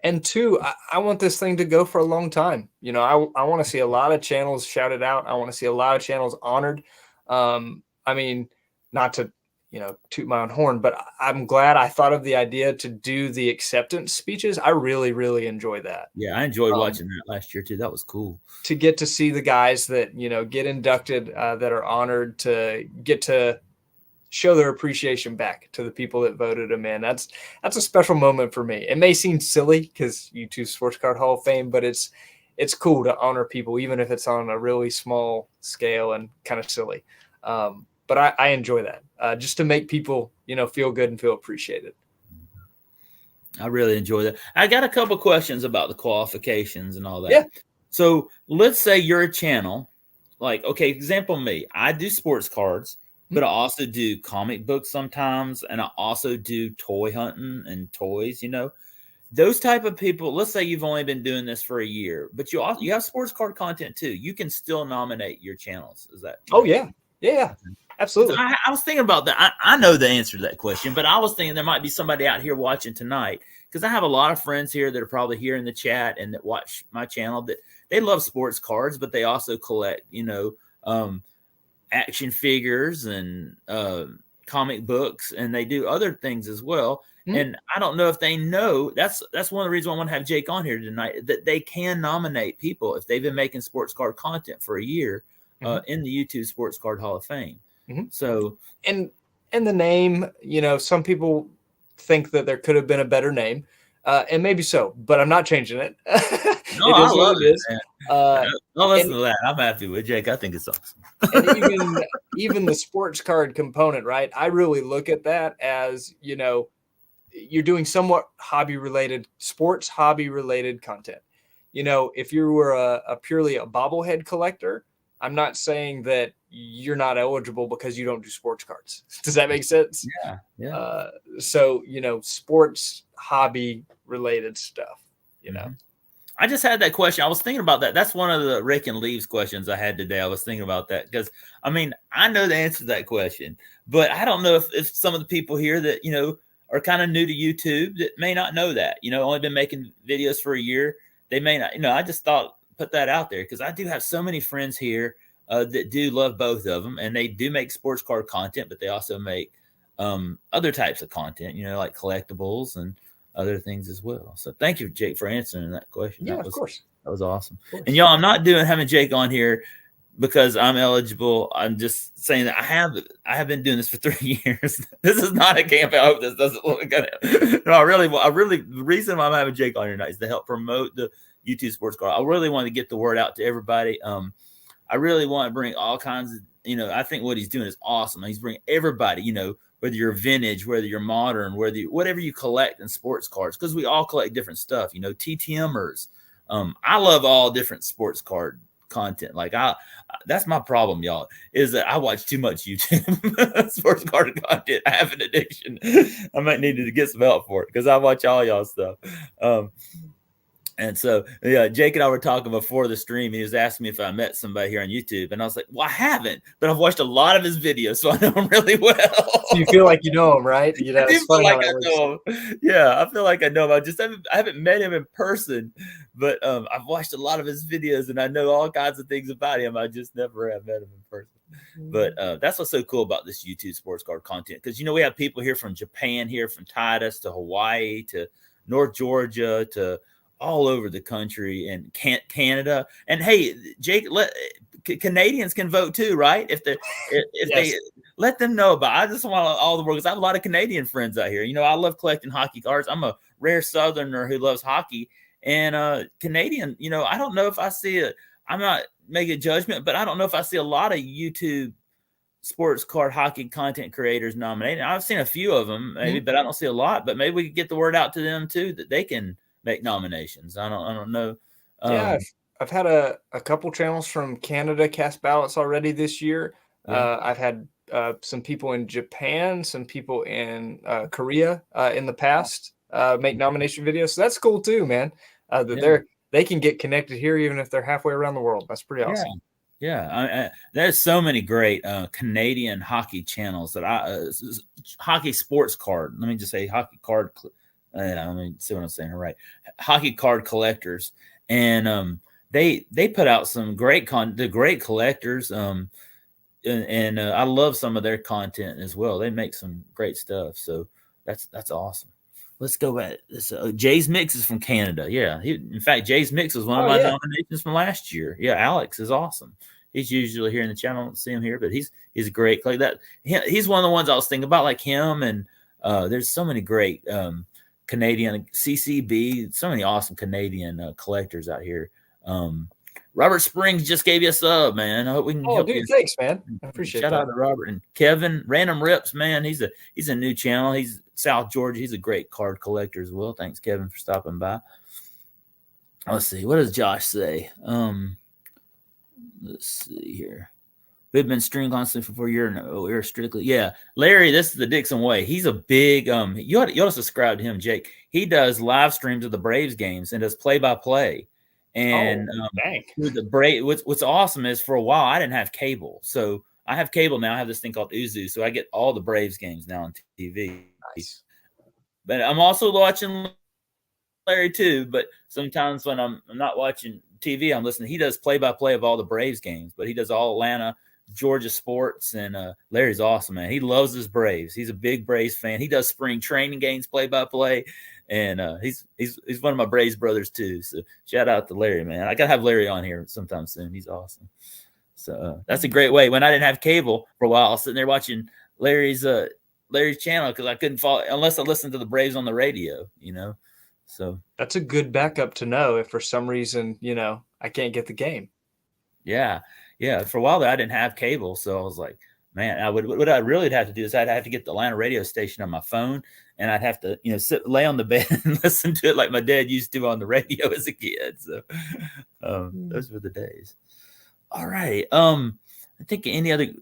Speaker 2: And two, I want this thing to go for a long time. I want to see a lot of channels shouted out. I want to see a lot of channels honored. I mean, not to, toot my own horn, but I'm glad I thought of the idea to do the acceptance speeches. I really, really enjoy that.
Speaker 1: Yeah, I enjoyed watching that last year too. That was cool.
Speaker 2: To get to see the guys that, get inducted, that are honored, to get to show their appreciation back to the people that voted them in. That's a special moment for me. It may seem silly because YouTube Sports Card Hall of Fame, but it's cool to honor people, even if it's on a really small scale and kind of silly. But I enjoy that, just to make people, feel good and feel appreciated.
Speaker 1: I really enjoy that. I got a couple questions about the qualifications and all that.
Speaker 2: Yeah.
Speaker 1: So let's say you're a channel, like, okay, example me, I do sports cards, but I also do comic books sometimes, and I also do toy hunting and toys, those type of people. Let's say you've only been doing this for a year, but you have sports card content too. You can still nominate your channels. Is that right?
Speaker 2: Oh, yeah. Yeah, absolutely.
Speaker 1: I was thinking about that. I know the answer to that question, but I was thinking there might be somebody out here watching tonight, because I have a lot of friends here that are probably here in the chat and that watch my channel, that they love sports cards, but they also collect, action figures and comic books, and they do other things as well. And I don't know if they know, that's one of the reasons I want to have Jake on here tonight, that they can nominate people if they've been making sports card content for a year in the YouTube Sports Card Hall of Fame. So,
Speaker 2: and the name, some people think that there could have been a better name, and maybe so, but I'm not changing it.
Speaker 1: No, I love it. Don't listen to that. I'm happy with Jake. I think it's awesome.
Speaker 2: And even the sports card component, right? I really look at that as, you're doing somewhat sports hobby related content. If you were a purely a bobblehead collector, I'm not saying that you're not eligible because you don't do sports cards. Does that make sense?
Speaker 1: Yeah.
Speaker 2: So, sports hobby related stuff,
Speaker 1: I just had that question. I was thinking about that. That's one of the Rick and Leaves questions I had today. I was thinking about that because, I know the answer to that question, but I don't know if some of the people here that, are kind of new to YouTube that may not know that, only been making videos for a year. They may not, I just thought, put that out there because I do have so many friends here that do love both of them, and they do make sports card content, but they also make other types of content, like collectibles and other things as well. So thank you, Jake, for answering that question.
Speaker 2: Yeah, of course.
Speaker 1: That was awesome. And y'all, I'm not having Jake on here because I'm eligible. I'm just saying that I have been doing this for 3 years. This is not a campaign. I hope this doesn't look good. No, I really, the reason why I'm having Jake on here tonight is to help promote the YouTube Sports Card. I really want to get the word out to everybody. I really want to bring all kinds of, I think what he's doing is awesome. He's bringing everybody, whether you're vintage, whether you're modern, whatever you collect in sports cards, because we all collect different stuff, TTMers. I love all different sports card content. Like that's my problem, y'all, is that I watch too much YouTube sports card content. I have an addiction. I might need to get some help for it because I watch all y'all stuff. And so, yeah, Jake and I were talking before the stream. He was asking me if I met somebody here on YouTube. And I was like, well, I haven't, but I've watched a lot of his videos, so I know him really well.
Speaker 2: So you feel like you know him, right? It's funny how that
Speaker 1: know him. Yeah, I feel like I know him. I haven't met him in person, but I've watched a lot of his videos, and I know all kinds of things about him. I just never have met him in person. But that's what's so cool about this YouTube sports card content. Because, we have people here from Japan, here from Titus to Hawaii to North Georgia to all over the country and Canada. And hey, Jake, Canadians can vote too, right? If yes. They let them know about it. I just want all the world, because I have a lot of Canadian friends out here. I love collecting hockey cards. I'm a rare Southerner who loves hockey. And Canadian, I don't know if I see it. I'm not making a judgment, but I don't know if I see a lot of YouTube sports card hockey content creators nominated. I've seen a few of them maybe, but I don't see a lot. But maybe we could get the word out to them too, that they can make nominations. I don't know.
Speaker 2: Yeah, I've had a couple channels from Canada cast ballots already this year. Yeah. I've had some people in Japan, some people in Korea in the past make nomination videos. So that's cool too, man. They can get connected here even if they're halfway around the world. That's pretty awesome.
Speaker 1: Yeah, there's so many great Canadian hockey channels that hockey sports card. Let me just say hockey card. Let me see what I'm saying. Right, hockey card collectors, and they put out some great the great collectors. And I love some of their content as well. They make some great stuff. So that's awesome. Let's go back. Jay's Mix is from Canada. Yeah, in fact, Jay's Mix was one of my nominations from last year. Yeah, Alex is awesome. He's usually here in the channel. I don't see him here, but he's great. Like that, he's one of the ones I was thinking about, like him. And there's so many great Canadian CCB, so many awesome Canadian collectors out here. Robert Springs just gave you a sub, man. I hope we can help you.
Speaker 2: Thanks, man. I appreciate
Speaker 1: Shout out to Robert and Kevin. Random Rips, man. He's a new channel. He's South Georgia. He's a great card collector as well. Thanks, Kevin, for stopping by. Let's see. What does Josh say? Let's see here. We've been streaming constantly for 4 years. No, we're strictly. Yeah. Larry, this is the Dixon way. He's a big, you ought to subscribe to him, Jake. He does live streams of the Braves games and does play-by-play. And what's awesome is, for a while I didn't have cable. So I have cable now. I have this thing called Uzu. So I get all the Braves games now on TV. Nice. But I'm also watching Larry too. But sometimes when I'm not watching TV, I'm listening. He does play-by-play of all the Braves games, but he does all Atlanta, Georgia sports. And Larry's awesome, man. He loves his Braves. He's a big Braves fan. He does spring training games play-by-play. And he's one of my Braves brothers too. So shout out to Larry, man. I gotta have Larry on here sometime soon. He's awesome. So that's a great way. When I didn't have cable for a while, I was sitting there watching Larry's channel because I couldn't follow unless I listened to the Braves on the radio, So
Speaker 2: that's a good backup to know if for some reason, I can't get the game.
Speaker 1: Yeah. For a while there, I didn't have cable, so I was like, man, what I really have to do is I'd have to get the Atlanta radio station on my phone, and I'd have to, lay on the bed and listen to it like my dad used to on the radio as a kid. So those were the days. All right. I think any other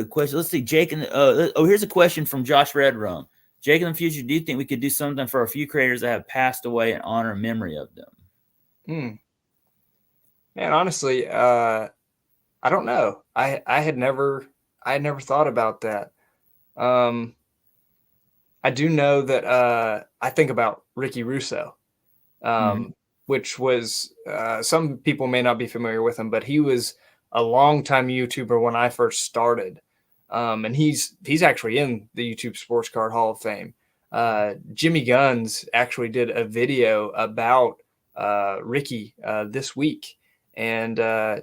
Speaker 1: questions? Let's see, Jake. Here's a question from Josh Redrum. Jake, in the future, do you think we could do something for a few creators that have passed away in honor and memory of them?
Speaker 2: Man, honestly, I don't know. I had never thought about that. I do know that I think about Ricky Russo, which was some people may not be familiar with him, but he was a longtime YouTuber when I first started. And he's actually in the YouTube Sports Card Hall of Fame. Jimmy Guns actually did a video about Ricky this week and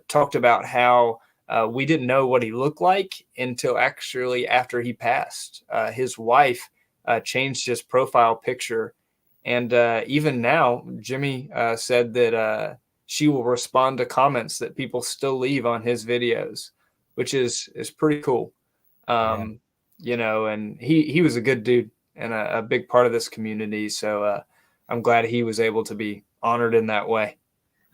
Speaker 2: talked about how We didn't know what he looked like until actually after he passed. His wife changed his profile picture. And even now, Jimmy said that she will respond to comments that people still leave on his videos, which is pretty cool. You know, and he was a good dude and a big part of this community. So I'm glad he was able to be honored in that way.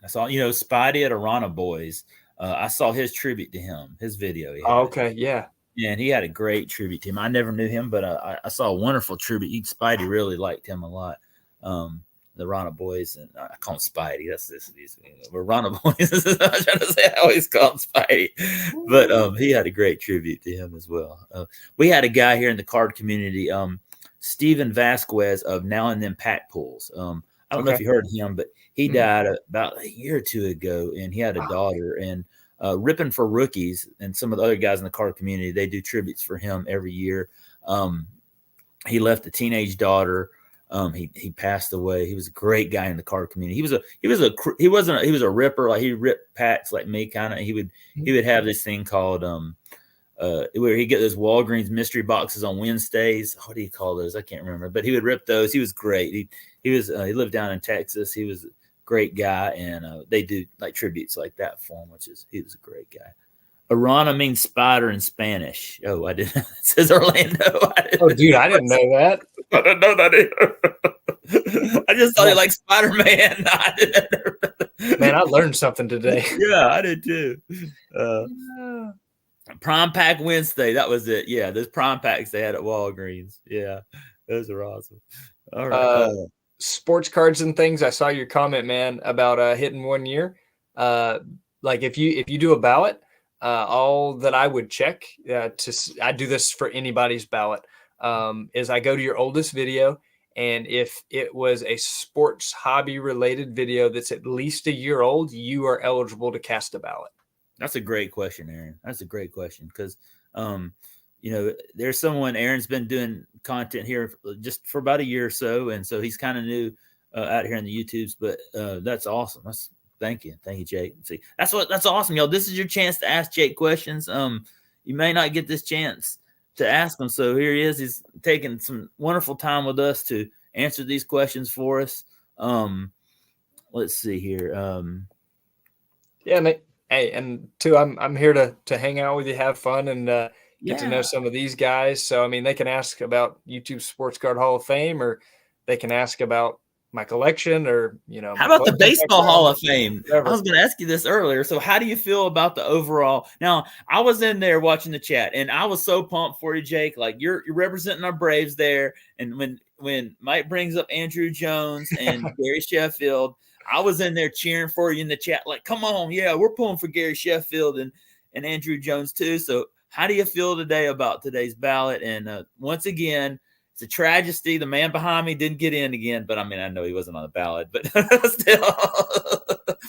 Speaker 1: I saw, you know, Spidey at Arana Boys. I saw his tribute to him, his video.
Speaker 2: Oh, okay, yeah.
Speaker 1: And he had a great tribute to him. I never knew him, but I saw a wonderful tribute. Spidey really liked him a lot. The Rana Boys, and I call him Spidey. That's this. We're Rana Boys. I'm trying to say I always call him Spidey, but he had a great tribute to him as well. We had a guy here in the card community, Steven Vasquez of Now and Then Pack Pulls. I don't know if you heard of him, but he died about a year or two ago, and he had a daughter. And Ripping for Rookies and some of the other guys in the card community, they do tributes for him every year. He left a teenage daughter. He passed away. He was a great guy in the card community. He was a ripper. Like, he ripped packs like me, kind of. He would have this thing called where he get those Walgreens mystery boxes on Wednesdays. What do you call those? I can't remember. But he would rip those. He was great. He lived down in Texas. He was a great guy, and they do like tributes like that for him, he was a great guy. Arana means spider in Spanish. Oh, I didn't. It says Orlando.
Speaker 2: Dude, I didn't know that.
Speaker 1: I didn't know that either. I just thought he liked Spider-Man.
Speaker 2: Man, I learned something today.
Speaker 1: Yeah, I did too. Prime Pack Wednesday. That was it. Yeah, those Prime Packs they had at Walgreens. Yeah, those are awesome. All right.
Speaker 2: Sports cards and things. I saw your comment, man, about hitting 1 year. Like if you do a ballot, all that I would check I do this for anybody's ballot, is I go to your oldest video, and if it was a sports hobby related video that's at least a year old, you are eligible to cast a ballot.
Speaker 1: That's a great question, Aaron. That's a great question because, you know, there's someone, Aaron's been doing content here just for about a year or so, and so he's kind of new out here in the YouTubes. But that's awesome. Thank you, Jake. See, that's awesome, y'all. This is your chance to ask Jake questions. You may not get this chance to ask him, so here he is. He's taking some wonderful time with us to answer these questions for us. Let's see here.
Speaker 2: Yeah, mate. Hey, and too, I'm here to hang out with you, have fun, and get to know some of these guys. So, I mean, they can ask about YouTube Sports Card Hall of Fame, or they can ask about my collection, or, you know,
Speaker 1: how about the Baseball Hall of Fame? Whatever. I was going to ask you this earlier. So how do you feel about the overall? Now, I was in there watching the chat, and I was so pumped for you, Jake. Like, you're representing our Braves there. And when Mike brings up Andrew Jones and Gary Sheffield, I was in there cheering for you in the chat. Like, come on. Yeah, we're pulling for Gary Sheffield and Andrew Jones too. So how do you feel today about today's ballot? And once again, it's a tragedy. The man behind me didn't get in again, but I mean, I know he wasn't on the ballot, but still.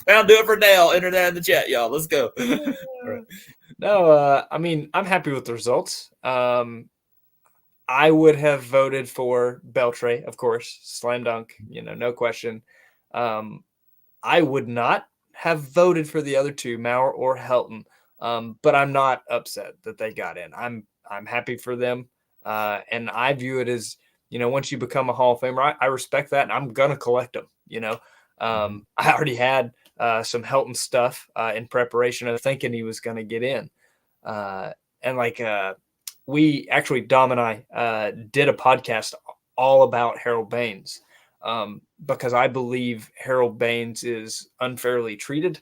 Speaker 1: I'll do it for Dale. Enter that in the chat, y'all. Let's go. Right.
Speaker 2: No, I mean, I'm happy with the results. I would have voted for Beltre, of course, slam dunk, you know, no question. I would not have voted for the other two, Maurer or Helton, but I'm not upset that they got in. I'm happy for them. And I view it as, you know, once you become a Hall of Famer, I respect that, and I'm going to collect them, you know. I already had some Helton stuff in preparation of thinking he was going to get in. And like we actually, Dom and I did a podcast all about Harold Baines because I believe Harold Baines is unfairly treated.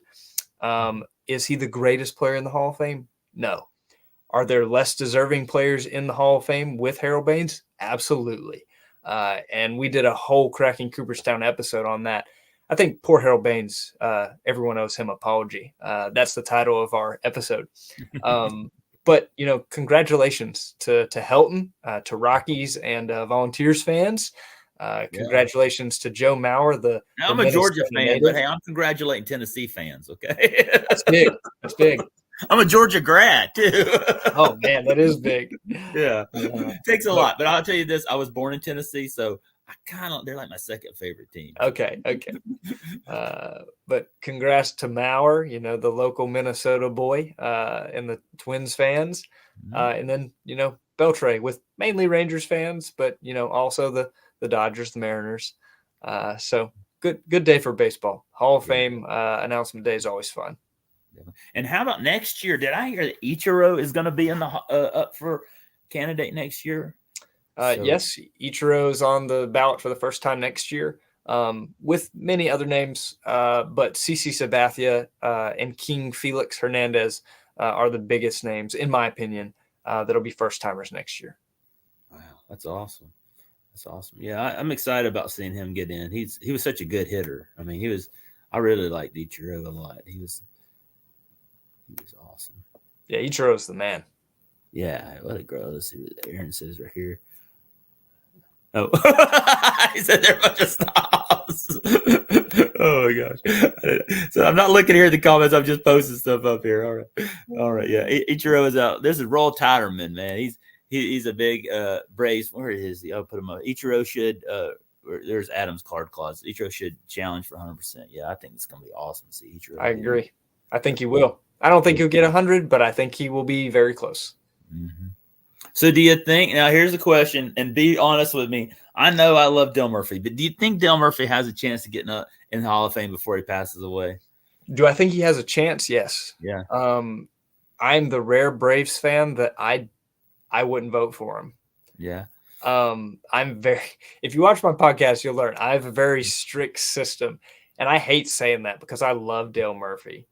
Speaker 2: Is he the greatest player in the Hall of Fame? No. Are there less deserving players in the Hall of Fame with Harold Baines? Absolutely. And we did a whole Cracking Cooperstown episode on that. I think poor Harold Baines, everyone owes him apology. That's the title of our episode. But, you know, congratulations to Helton, to Rockies and Volunteers fans. Congratulations to Joe Maurer.
Speaker 1: I'm a Georgia fan, but hey, I'm congratulating Tennessee fans, okay?
Speaker 2: That's big. That's big.
Speaker 1: I'm a Georgia grad too.
Speaker 2: Oh man, that is big.
Speaker 1: Yeah, it takes a lot. But I'll tell you this: I was born in Tennessee, so they're like my second favorite team.
Speaker 2: Okay. But congrats to Maurer, the local Minnesota boy, and the Twins fans. And then, Beltray with mainly Rangers fans, but, also the Dodgers, the Mariners. So good day for baseball. Hall of Fame announcement day is always fun.
Speaker 1: And how about next year? Did I hear that Ichiro is going to be in the up for candidate next year?
Speaker 2: Yes, Ichiro is on the ballot for the first time next year, with many other names, but CC Sabathia and King Felix Hernandez are the biggest names, in my opinion, that'll be first timers next year.
Speaker 1: Wow, that's awesome. That's awesome. Yeah, I'm excited about seeing him get in. He was such a good hitter. I mean, I really liked Ichiro a lot. He was awesome.
Speaker 2: Yeah, Ichiro's the man.
Speaker 1: Yeah, let it grow. Let's see what Aaron says right here. Oh, he said they're a bunch of snobs. Oh my gosh! So I'm not looking here at the comments. I'm just posting stuff up here. All right. Yeah, Ichiro is out. This is Roll Tiderman, man. He's a big Braves. Where is he? I'll put him up. Ichiro should. There's Adam's card closet. Ichiro should challenge for 100%. Yeah, I think it's gonna be awesome to see Ichiro.
Speaker 2: I agree. I think he will. I don't think he'll get 100, but I think he will be very close.
Speaker 1: Mm-hmm. So do you think, now here's a question, and be honest with me. I know I love Dale Murphy, but do you think Dale Murphy has a chance to get in the Hall of Fame before he passes away?
Speaker 2: Do I think he has a chance? Yes.
Speaker 1: Yeah.
Speaker 2: I'm the rare Braves fan that I wouldn't vote for him.
Speaker 1: Yeah.
Speaker 2: If you watch my podcast, you'll learn I have a very strict system, and I hate saying that because I love Dale Murphy.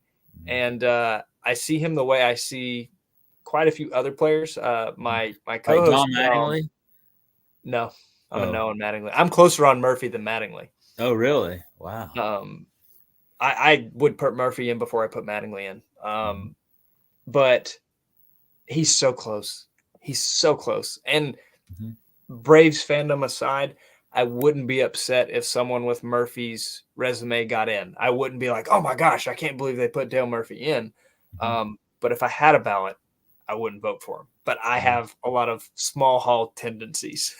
Speaker 2: And I see him the way I see quite a few other players. My co-host,
Speaker 1: John Mattingly?
Speaker 2: No, I'm a no on Mattingly. I'm closer on Murphy than Mattingly.
Speaker 1: Oh, really? Wow.
Speaker 2: I would put Murphy in before I put Mattingly in. But he's so close. He's so close. And Braves fandom aside, I wouldn't be upset if someone with Murphy's resume got in. I wouldn't be like, oh my gosh, I can't believe they put Dale Murphy in. But if I had a ballot, I wouldn't vote for him. But I have a lot of small hall tendencies.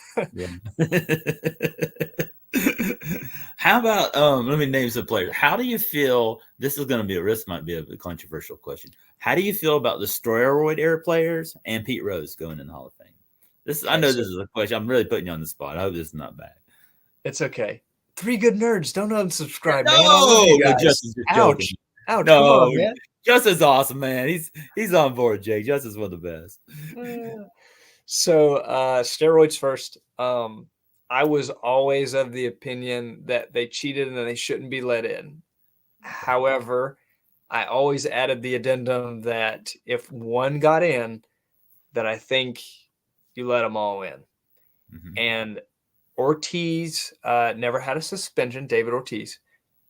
Speaker 1: How about let me name some players. How do you feel? This might be a controversial question. How do you feel about the steroid era players and Pete Rose going in the Hall of Fame? I know this is a question. I'm really putting you on the spot. I hope this is not bad.
Speaker 2: It's okay. 3 good nerds. Don't unsubscribe, man.
Speaker 1: No, Justin's just joking.
Speaker 2: Ouch.
Speaker 1: No,
Speaker 2: come on, man.
Speaker 1: Justin's awesome, man. He's on board, Jake. Justin's one of the best.
Speaker 2: So steroids first. I was always of the opinion that they cheated and they shouldn't be let in. However, I always added the addendum that if one got in, that I think you let them all in. And Ortiz never had a suspension, David Ortiz.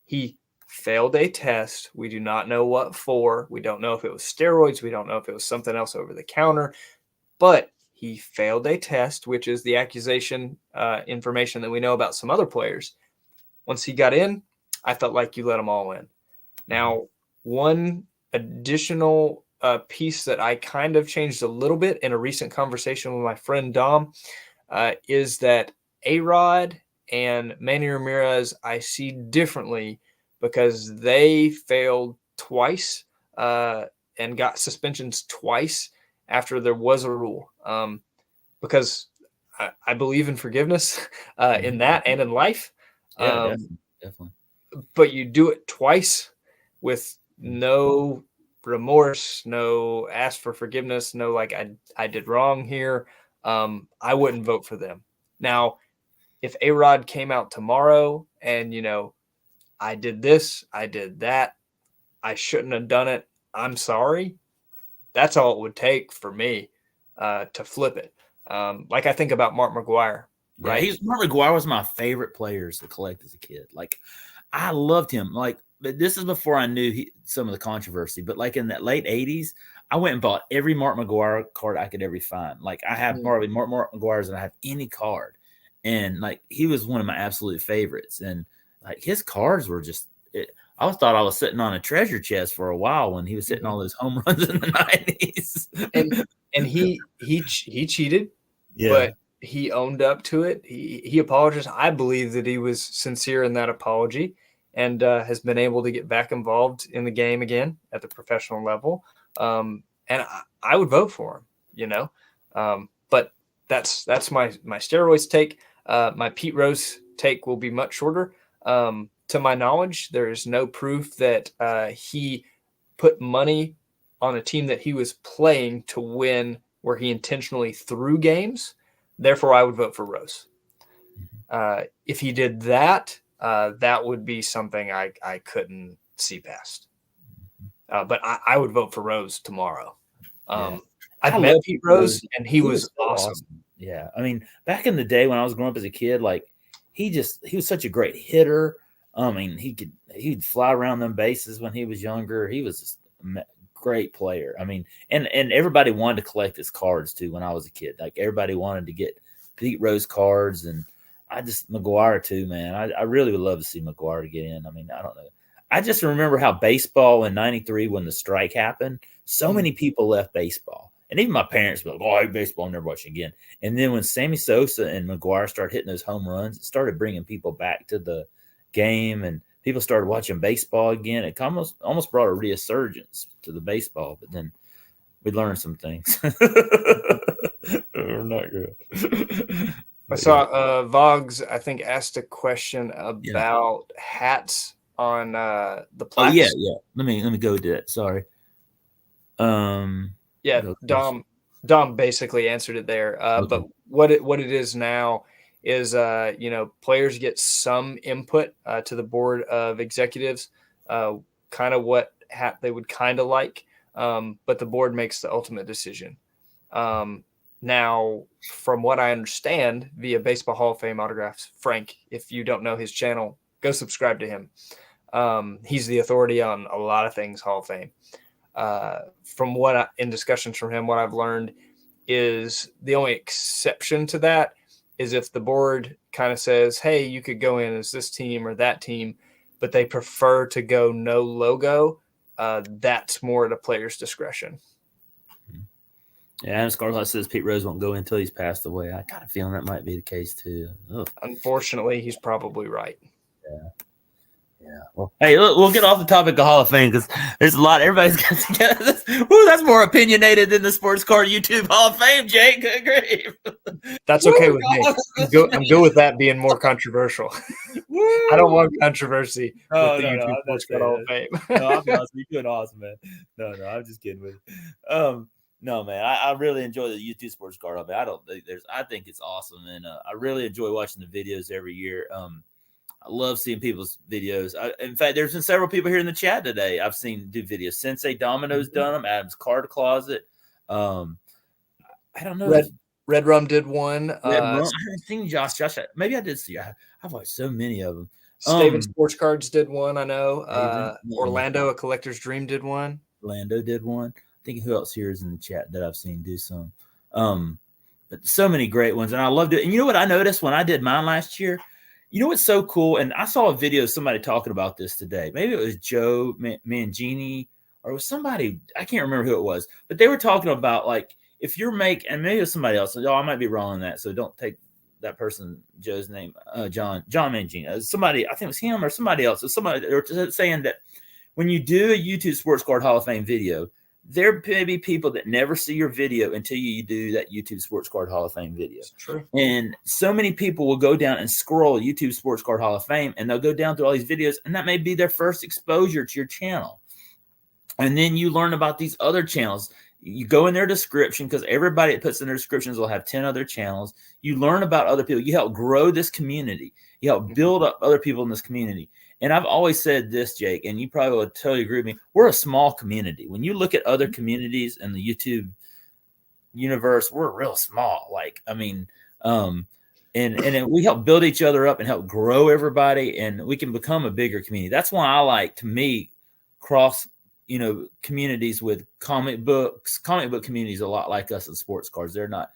Speaker 2: He failed a test. We do not know what for. We don't know if it was steroids. We don't know if it was something else over the counter. But he failed a test, which is the accusation information that we know about some other players. Once he got in, I felt like you let them all in. Now, one additional piece that I kind of changed a little bit in a recent conversation with my friend Dom is that A-Rod and Manny Ramirez I see differently because they failed twice and got suspensions twice after there was a rule. Because I believe in forgiveness in that and in life.
Speaker 1: Yeah, definitely.
Speaker 2: But you do it twice with no remorse, no ask for forgiveness, no like I did wrong here. I wouldn't vote for them. Now, if A-Rod came out tomorrow and I did this, I did that, I shouldn't have done it, I'm sorry. That's all it would take for me to flip it. Like I think about Mark McGwire, right?
Speaker 1: Yeah, Mark McGwire was my favorite players to collect as a kid. Like I loved him. Like, but this is before I knew some of the controversy. But like in that late 80s, I went and bought every Mark McGwire card I could ever find. Like I have more Mark McGwires than I have any card. And like he was one of my absolute favorites. And like his cards were just I thought I was sitting on a treasure chest for a while when he was hitting all those home runs in the 90s.
Speaker 2: And he cheated,
Speaker 1: yeah.
Speaker 2: But he owned up to it. He apologized. I believe that he was sincere in that apology, and has been able to get back involved in the game again at the professional level. And I would vote for him, you know. But that's my steroids take. My Pete Rose take will be much shorter. To my knowledge, there is no proof that he put money on a team that he was playing to win, where he intentionally threw games. Therefore, I would vote for Rose. If he did that, that would be something I couldn't see past. But I would vote for Rose tomorrow. I've met Pete Rose, and he was awesome.
Speaker 1: Yeah, I mean, back in the day when I was growing up as a kid, like he was such a great hitter. I mean, he'd fly around them bases when he was younger. He was just a great player. I mean, and everybody wanted to collect his cards too when I was a kid. Like everybody wanted to get Pete Rose cards, and McGuire too, man. I really would love to see McGuire get in. I mean, I don't know. I just remember how baseball in '93, when the strike happened, so many people left baseball. And even my parents were like, "Oh, I hate baseball, I'll never watch it again." And then when Sammy Sosa and McGuire started hitting those home runs, it started bringing people back to the game, and people started watching baseball again. It almost brought a resurgence to the baseball, but then we learned some things. We're not good.
Speaker 2: I saw Vogs, I think, asked a question about hats on the plaques.
Speaker 1: Oh yeah. Let me go to that. Sorry.
Speaker 2: Dom basically answered it there.
Speaker 1: Okay.
Speaker 2: But what it is now is players get some input to the board of executives, kind of what hat they would kind of like, but the board makes the ultimate decision. Now, from what I understand via Baseball Hall of Fame Autographs, Frank, if you don't know his channel, go subscribe to him. He's the authority on a lot of things Hall of Fame. From in discussions from him, what I've learned is the only exception to that is if the board kind of says, hey, you could go in as this team or that team, but they prefer to go no logo. That's more at a player's discretion.
Speaker 1: Yeah, and Scarlett says Pete Rose won't go until he's passed away. I got a feeling that might be the case too. Ugh.
Speaker 2: Unfortunately, he's probably right.
Speaker 1: Yeah. Well, hey, look, we'll get off the topic of Hall of Fame because there's a lot. Everybody's got together. That's more opinionated than the Sports Card YouTube Hall of Fame, Jake. Good grief.
Speaker 2: That's okay with me. I'm good with that being more controversial. I don't want controversy with the YouTube Sports Card Hall of Fame.
Speaker 1: No, I'll be honest, you're doing awesome, man. No, I'm just kidding with you. No, man, I really enjoy the YouTube Sports Card Hall of Fame. I think it's awesome, and I really enjoy watching the videos every year. I love seeing people's videos. In fact, there's been several people here in the chat today I've seen do videos. Sensei Domino's done them. Adam's Card Closet. I don't know.
Speaker 2: Red Rum did one.
Speaker 1: I haven't seen Josh. Maybe I did see. I've watched so many of them.
Speaker 2: Staven Sports Cards did one. I know. Orlando, A Collector's Dream, did one.
Speaker 1: Orlando did one. I think who else here is in the chat that I've seen do some. But so many great ones, and I loved it. And you know what I noticed when I did mine last year? You know what's so cool? And I saw a video of somebody talking about this today. Maybe it was Joe Mangini or it was somebody, I can't remember who it was, but they were talking about like if you're and maybe it was somebody else. I might be wrong on that, so don't take that person, Joe's name, John Mangini. Somebody, I think it was him or somebody else. Somebody they were saying that when you do a YouTube Sports Card Hall of Fame video, there may be people that never see your video until you do that YouTube Sports Card Hall of Fame video.
Speaker 2: That's true.
Speaker 1: And so many people will go down and scroll YouTube Sports Card Hall of Fame, and they'll go down through all these videos, and that may be their first exposure to your channel. And then you learn about these other channels. You go in their description because everybody that puts in their descriptions will have 10 other channels. You learn about other people. You help grow this community. You help build up other people in this community. And I've always said this, Jake, and you probably would totally agree with me. We're a small community. When you look at other communities in the YouTube universe, we're real small. Like, I mean, and we help build each other up and help grow everybody, and we can become a bigger community. That's why I like, to me, cross, communities with comic books. Comic book communities a lot like us in sports cards. They're not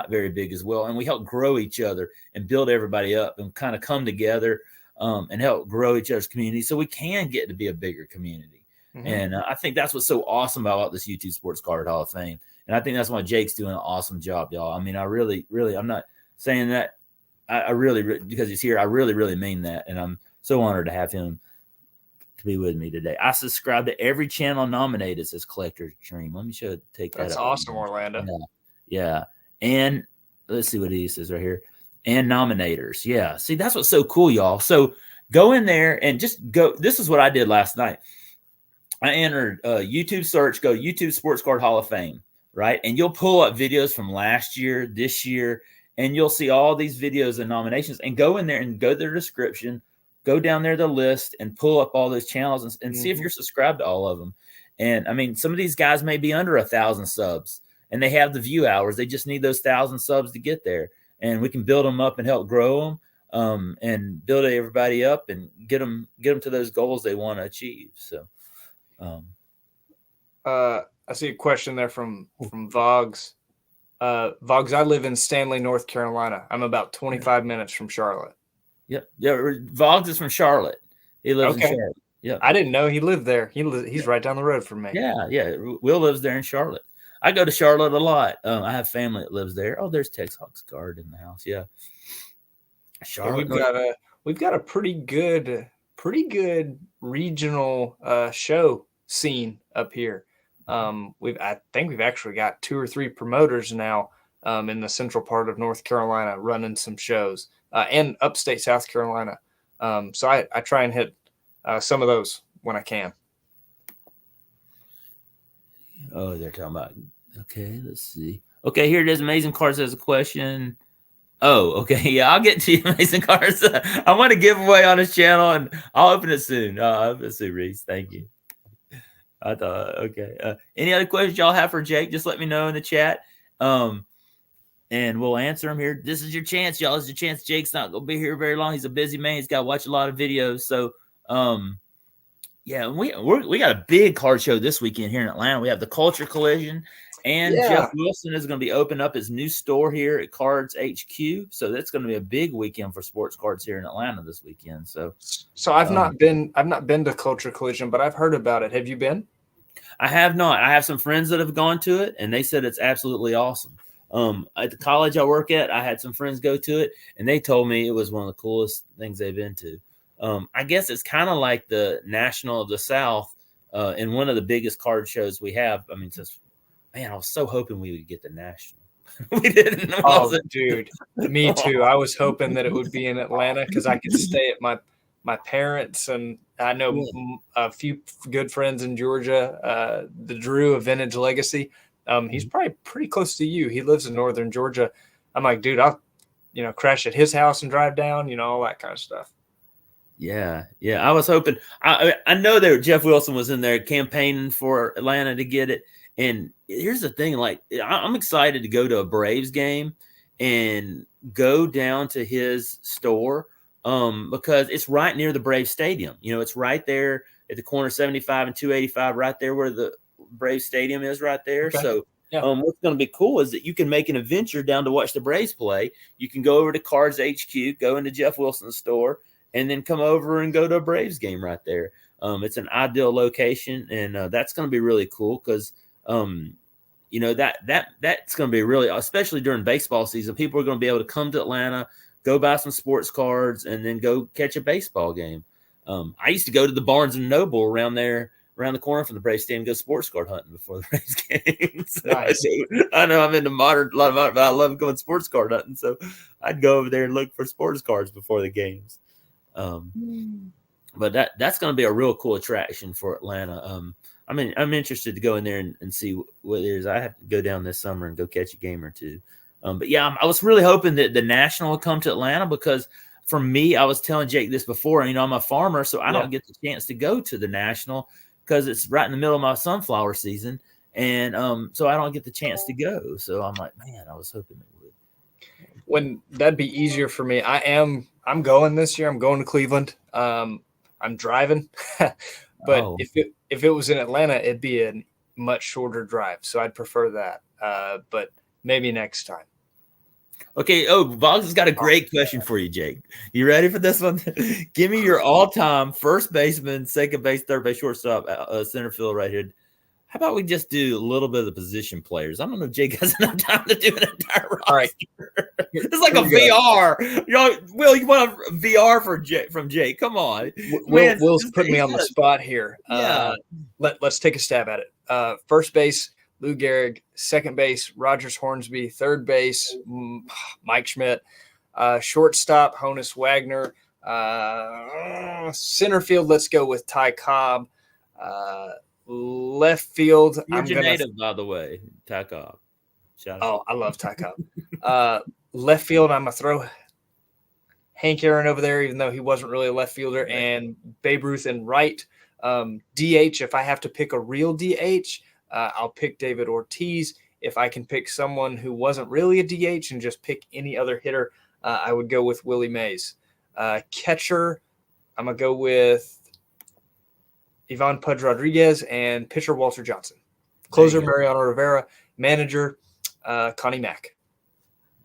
Speaker 1: very big as well, and we help grow each other and build everybody up and kind of come together. And help grow each other's community so we can get to be a bigger community. Mm-hmm. And I think that's what's so awesome about this YouTube Sports Card Hall of Fame. And I think that's why Jake's doing an awesome job, y'all. I mean, I really, I'm not saying that I really, because he's here, I really mean that. And I'm so honored to have him to be with me today. I subscribe to every channel Nominate. It says Collector's Dream. Let me take that.
Speaker 2: That's awesome, Orlando.
Speaker 1: Yeah. And let's see what he says right here. And Nominators. Yeah. See, that's what's so cool, y'all. So go in there and just go. This is what I did last night. I entered YouTube search, go YouTube Sports Card Hall of Fame, right? And you'll pull up videos from last year, this year, and you'll see all these videos and nominations, and go in there and go to their description, go down there to the list and pull up all those channels and see if you're subscribed to all of them. And I mean, some of these guys may be under 1,000 subs and they have the view hours. They just need those 1,000 subs to get there, and we can build them up and help grow them, and build everybody up and get them to those goals they want to achieve. So,
Speaker 2: I see a question there from Vogs. Vogs, I live in Stanley, North Carolina. I'm about 25 minutes from Charlotte.
Speaker 1: Yeah. Vogs is from Charlotte. He lives in Charlotte. Yeah.
Speaker 2: I didn't know he lived there. He's right down the road from me.
Speaker 1: Yeah. Will lives there in Charlotte. I go to Charlotte a lot. I have family that lives there. Oh, there's Tex Hawk's guard in the house. Yeah. Charlotte.
Speaker 2: We've got a pretty good regional show scene up here. I think we've actually got 2 or 3 promoters now in the central part of North Carolina running some shows, and upstate South Carolina. So I try and hit some of those when I can.
Speaker 1: Oh, they're talking about. Okay, let's see. Okay, here it is. Amazing Cards has a question. Oh, okay. Yeah, I'll get to you, Amazing Cards. I want to give away on his channel, and I'll open it soon. I'll open it soon, Reese. Thank you. I thought, okay. Any other questions y'all have for Jake? Just let me know in the chat, and we'll answer them here. This is your chance, y'all. This is your chance. Jake's not going to be here very long. He's a busy man. He's got to watch a lot of videos. So, yeah, we got a big card show this weekend here in Atlanta. We have the Culture Collision, and Jeff Wilson is going to be opening up his new store here at Cards HQ. So that's going to be a big weekend for sports cards here in Atlanta this weekend. So
Speaker 2: I've not been to Culture Collision, but I've heard about it. Have you been?
Speaker 1: I have not. I have some friends that have gone to it, and they said it's absolutely awesome. At the college I work at, I had some friends go to it, and they told me it was one of the coolest things they've been to. I guess it's kind of like the National of the South, and one of the biggest card shows we have. I mean, just man, I was so hoping we would get the National. We didn't.
Speaker 2: Oh, dude, me too. I was hoping that it would be in Atlanta because I could stay at my parents, and I know a few good friends in Georgia. The Drew of Vintage Legacy, he's probably pretty close to you. He lives in northern Georgia. I'm like, dude, I'll crash at his house and drive down, all that kind of stuff.
Speaker 1: Yeah. I was hoping. I know that Jeff Wilson was in there campaigning for Atlanta to get it. And here's the thing: like, I'm excited to go to a Braves game and go down to his store. Because it's right near the Braves Stadium. It's right there at the corner of 75 and 285, right there where the Braves Stadium is right there. Okay. So what's going to be cool is that you can make an adventure down to watch the Braves play. You can go over to Cards HQ, go into Jeff Wilson's store, and then come over and go to a Braves game right there. It's an ideal location, and that's going to be really cool because that's going to be really, especially during baseball season, people are going to be able to come to Atlanta, go buy some sports cards, and then go catch a baseball game. I used to go to the Barnes & Noble around the corner from the Braves Stadium, go sports card hunting before the Braves game. So nice. I know I'm into a lot of modern, but I love going sports card hunting. So I'd go over there and look for sports cards before the games. But that's going to be a real cool attraction for Atlanta. I'm interested to go in there and see what it is. I have to go down this summer and go catch a game or two. But yeah, I was really hoping that the National would come to Atlanta because for me, I was telling Jake this before, I'm a farmer, so I don't get the chance to go to the National because it's right in the middle of my sunflower season. And so I don't get the chance to go. So I'm like, man, I was hoping it would.
Speaker 2: When that'd be easier for me. I'm going this year. I'm going to Cleveland. I'm driving, but if it was in Atlanta, it'd be a much shorter drive. So I'd prefer that. But maybe next time.
Speaker 1: Okay. Oh, Boggs has got a great question for you, Jake. You ready for this one? Give me your all-time first baseman, second base, third base, shortstop, center field right here. How about we just do a little bit of the position players? I don't know if Jake has enough time to do an entire roster.
Speaker 2: All right.
Speaker 1: It's like a VR. You know, Will, you want a VR from Jake? Come on.
Speaker 2: Will's putting me on the spot here.
Speaker 1: Yeah.
Speaker 2: Let's take a stab at it. First base, Lou Gehrig. Second base, Rogers Hornsby. Third base, Mike Schmidt. Shortstop, Honus Wagner. Center field, let's go with Ty Cobb. Left field,
Speaker 1: Georgia native, by the way, Ty Cobb. Shout out.
Speaker 2: Oh, I love Ty Cobb. Left field, I'm gonna throw Hank Aaron over there, even though he wasn't really a left fielder, and Babe Ruth in right. DH, if I have to pick a real DH, I'll pick David Ortiz. If I can pick someone who wasn't really a DH and just pick any other hitter, I would go with Willie Mays. Catcher, I'm gonna go with Ivan Pudge Rodriguez, and pitcher Walter Johnson. Closer Mariano Rivera. Manager Connie Mack.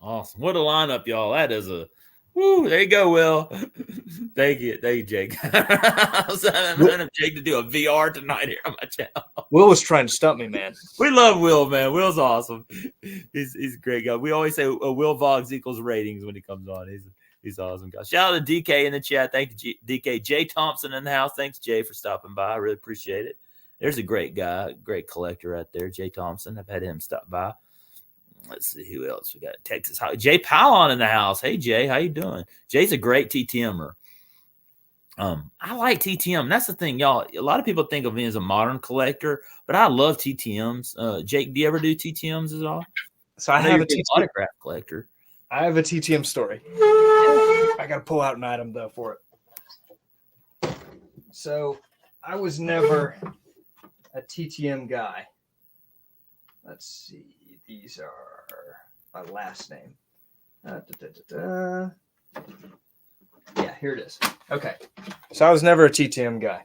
Speaker 1: Awesome. What a lineup, y'all. That is a woo. There you go, Will. Thank you, Jake. I was trying Jake to do a VR tonight here on my channel.
Speaker 2: Will was trying to stump me, man.
Speaker 1: We love Will, man. Will's awesome. He's a great guy. We always say Will Voggs equals ratings when he comes on. He's awesome guy. Shout out to DK in the chat. Thank you, DK. Jay Thompson in the house. Thanks, Jay, for stopping by. I really appreciate it. There's a great guy, great collector right there, Jay Thompson. I've had him stop by. Let's see who else we got. Texas. Jay Powell in the house. Hey, Jay, how you doing? Jay's a great TTMer. I like TTM. That's the thing, y'all. A lot of people think of me as a modern collector, but I love TTMs. Jake, do you ever do TTMs at all?
Speaker 2: So I have a
Speaker 1: TTM autograph collector.
Speaker 2: I have a TTM story. I got to pull out an item, though, for it. So I was never a TTM guy. Let's see. These are my last name. Yeah, here it is. Okay. So I was never a TTM guy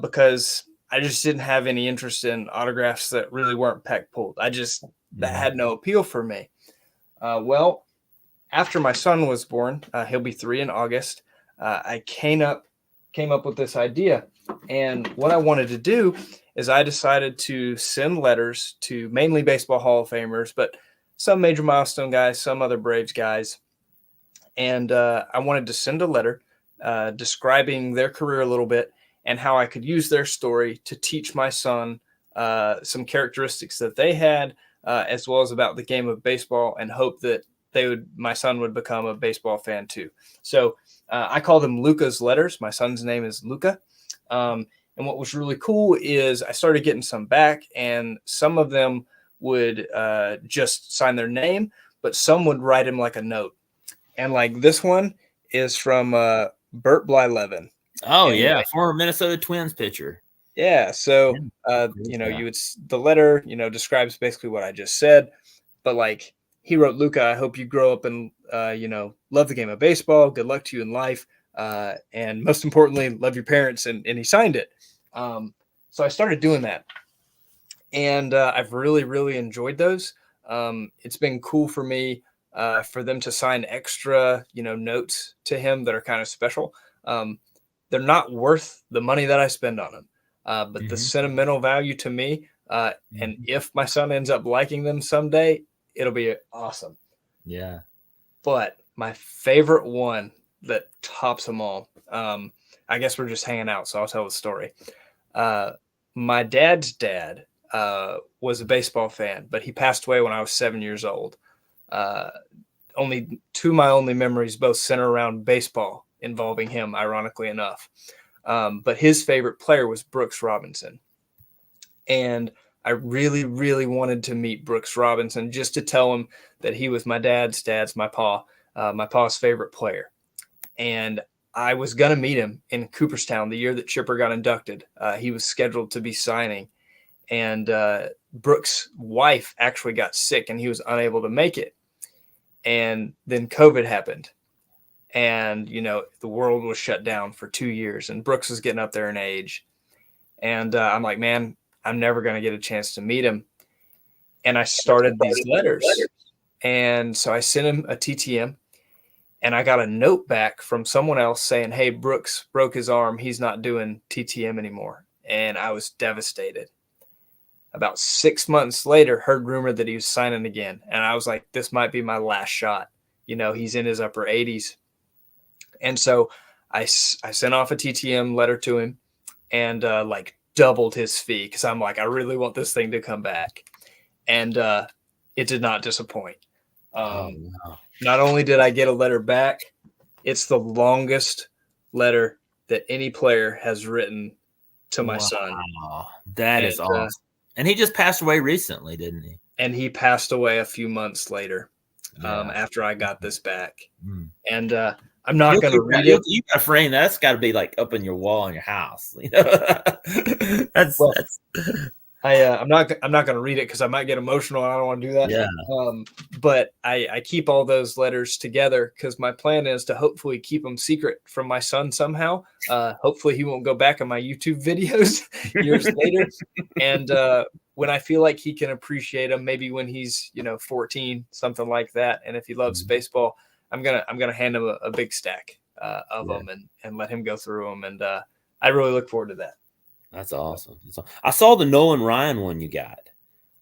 Speaker 2: because I just didn't have any interest in autographs that really weren't pack pulled. That had no appeal for me. Well, after my son was born, he'll be 3 in August. I came up with this idea, and what I wanted to do is I decided to send letters to mainly baseball Hall of Famers, but some major milestone guys, some other Braves guys, and I wanted to send a letter describing their career a little bit and how I could use their story to teach my son some characteristics that they had, as well as about the game of baseball, and hope that my son would become a baseball fan too. So I call them Luca's letters. My son's name is Luca. And what was really cool is I started getting some back, and some of them would just sign their name, but some would write him like a note. And like this one is from Bert Blyleven.
Speaker 1: Oh, yeah. Former Minnesota Twins pitcher.
Speaker 2: Yeah. So, the letter, describes basically what I just said, but like, he wrote, Luca, I hope you grow up and, love the game of baseball. Good luck to you in life. And most importantly, love your parents. And he signed it. So I started doing that. And I've really, really enjoyed those. It's been cool for me for them to sign extra, notes to him that are kind of special. They're not worth the money that I spend on them. But the sentimental value to me, and if my son ends up liking them someday, it'll be awesome. Yeah. But my favorite one that tops them all, I guess we're just hanging out, so I'll tell the story. My dad's dad was a baseball fan, but he passed away when I was 7 years old. Only two of my only memories both center around baseball involving him, ironically enough. But his favorite player was Brooks Robinson. And I really, really wanted to meet Brooks Robinson just to tell him that he was my dad's my pa's favorite player. And I was going to meet him in Cooperstown the year that Chipper got inducted. He was scheduled to be signing. And Brooks' wife actually got sick and he was unable to make it. And then COVID happened. And, the world was shut down for 2 years and Brooks was getting up there in age. And I'm like, man, I'm never going to get a chance to meet him. And I started these letters. And so I sent him a TTM and I got a note back from someone else saying, hey, Brooks broke his arm. He's not doing TTM anymore. And I was devastated. About 6 months later, heard rumor that he was signing again. And I was like, this might be my last shot. You know, he's in his upper 80s. And so I sent off a TTM letter to him and like doubled his fee because I'm like, I really want this thing to come back. And it did not disappoint.
Speaker 1: Oh, no.
Speaker 2: Not only did I get a letter back, it's the longest letter that any player has written to my son.
Speaker 1: That is awesome. And he just passed away recently, didn't he?
Speaker 2: And he passed away a few months later after I got this back. And I'm not going to read it.
Speaker 1: You got a frame that's got to be like up in your wall in your house. You know?
Speaker 2: I'm not going to read it because I might get emotional and I don't want to do that.
Speaker 1: Yeah.
Speaker 2: But I keep all those letters together because my plan is to hopefully keep them secret from my son somehow. Hopefully he won't go back on my YouTube videos years later. And when I feel like he can appreciate them, maybe when he's 14, something like that. And if he loves baseball, I'm gonna hand him a big stack of them and let him go through them. And I really look forward to that.
Speaker 1: That's awesome. I saw the Nolan Ryan one you got.